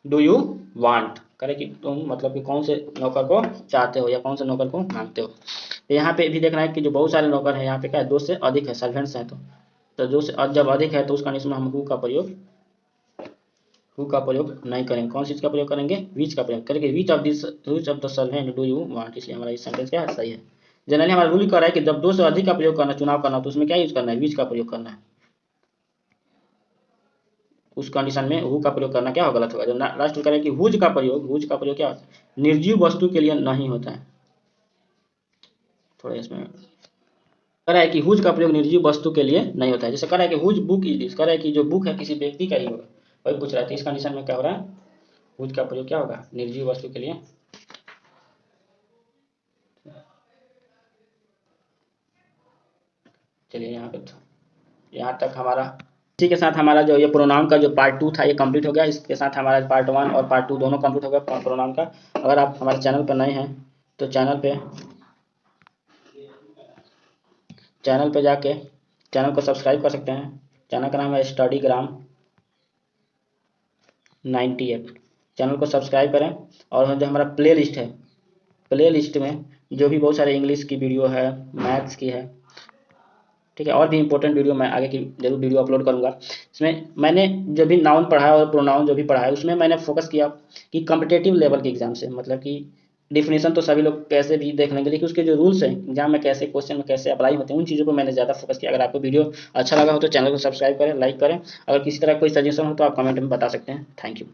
do you want, करे कि तुम मतलब कि कौन से नौकर को चाहते हो या कौन से नौकर को मांगते हो। तो यहाँ पे भी देखना है कि जो बहुत सारे नौकर हैं, यहाँ पे क्या है, दो से अधिक है, सर्वेंट्स हैं, तो दो से जब अधिक है तो उस कंडीशन में हम हु का प्रयोग नहीं करेंगे। कौन सी चीज का प्रयोग करेंगे, विच का प्रयोग करेंगे। Which of the servant do you want, इसलिए हमारा इस सेंटेंस क्या है, सही है। जनरली हमारा रूल कर रहा है कि जब दो से अधिक का प्रयोग करना, चुनाव करना, तो उसमें क्या यूज करना है, विच का प्रयोग करना है। उस कंडीशन में हु का प्रयोग करना क्या हो, गलत होगा। जो लास्ट करें कि हुज का प्रयोग क्या होता है, निर्जीव वस्तु के लिए नहीं होता है। थोड़ा इसमें कह रहा है कि हुज का प्रयोग निर्जीव वस्तु के लिए नहीं होता है। जैसे कह रहा है कि हुज बुक इज दिस, कह रहा है कि जो बुक है किसी व्यक्ति का ही होगा, वही पूछ रहा है। तो इस कंडीशन में क्या हो रहा है, हुज का प्रयोग क्या होगा, निर्जीव वस्तु के लिए। चलिए यहाँ तक हमारा, इसी के साथ हमारा जो ये प्रोनाउन का जो पार्ट 2 था ये कंप्लीट हो गया। इसके साथ हमारा पार्ट 1 और पार्ट 2 दोनों कंप्लीट हो गया प्रोनाउन का। अगर आप हमारे चैनल पर नए हैं तो चैनल पे जाके चैनल को सब्सक्राइब कर सकते हैं। चैनल का नाम है स्टडीग्राम 98। चैनल को सब्सक्राइब करें, और जो हमारा प्ले लिस्ट है, प्ले लिस्ट में जो भी बहुत सारे इंग्लिश की वीडियो है, मैथ्स की है, ठीक है, और भी इंपॉर्टेंट वीडियो मैं आगे की जरूर वीडियो अपलोड करूंगा। इसमें मैंने जो भी नाउन पढ़ा है और प्रोनाउन जो भी पढ़ा है उसमें मैंने फोकस किया कि कॉम्पिटेटिव लेवल के एग्जाम से, मतलब कि डिफिनेशन तो सभी लोग कैसे भी देख लेंगे, लेकिन उसके जो रूल्स हैं एग्जाम में कैसे, क्वेश्चन में कैसे अप्लाई होते हैं, उन चीज़ों को मैंने ज़्यादा फोकस किया। अगर आपको वीडियो अच्छा लगा हो तो चैनल को सब्सक्राइब करें, लाइक करें। अगर किसी तरह कोई सजेशन हो तो आप कमेंट में बता सकते हैं। Thank you.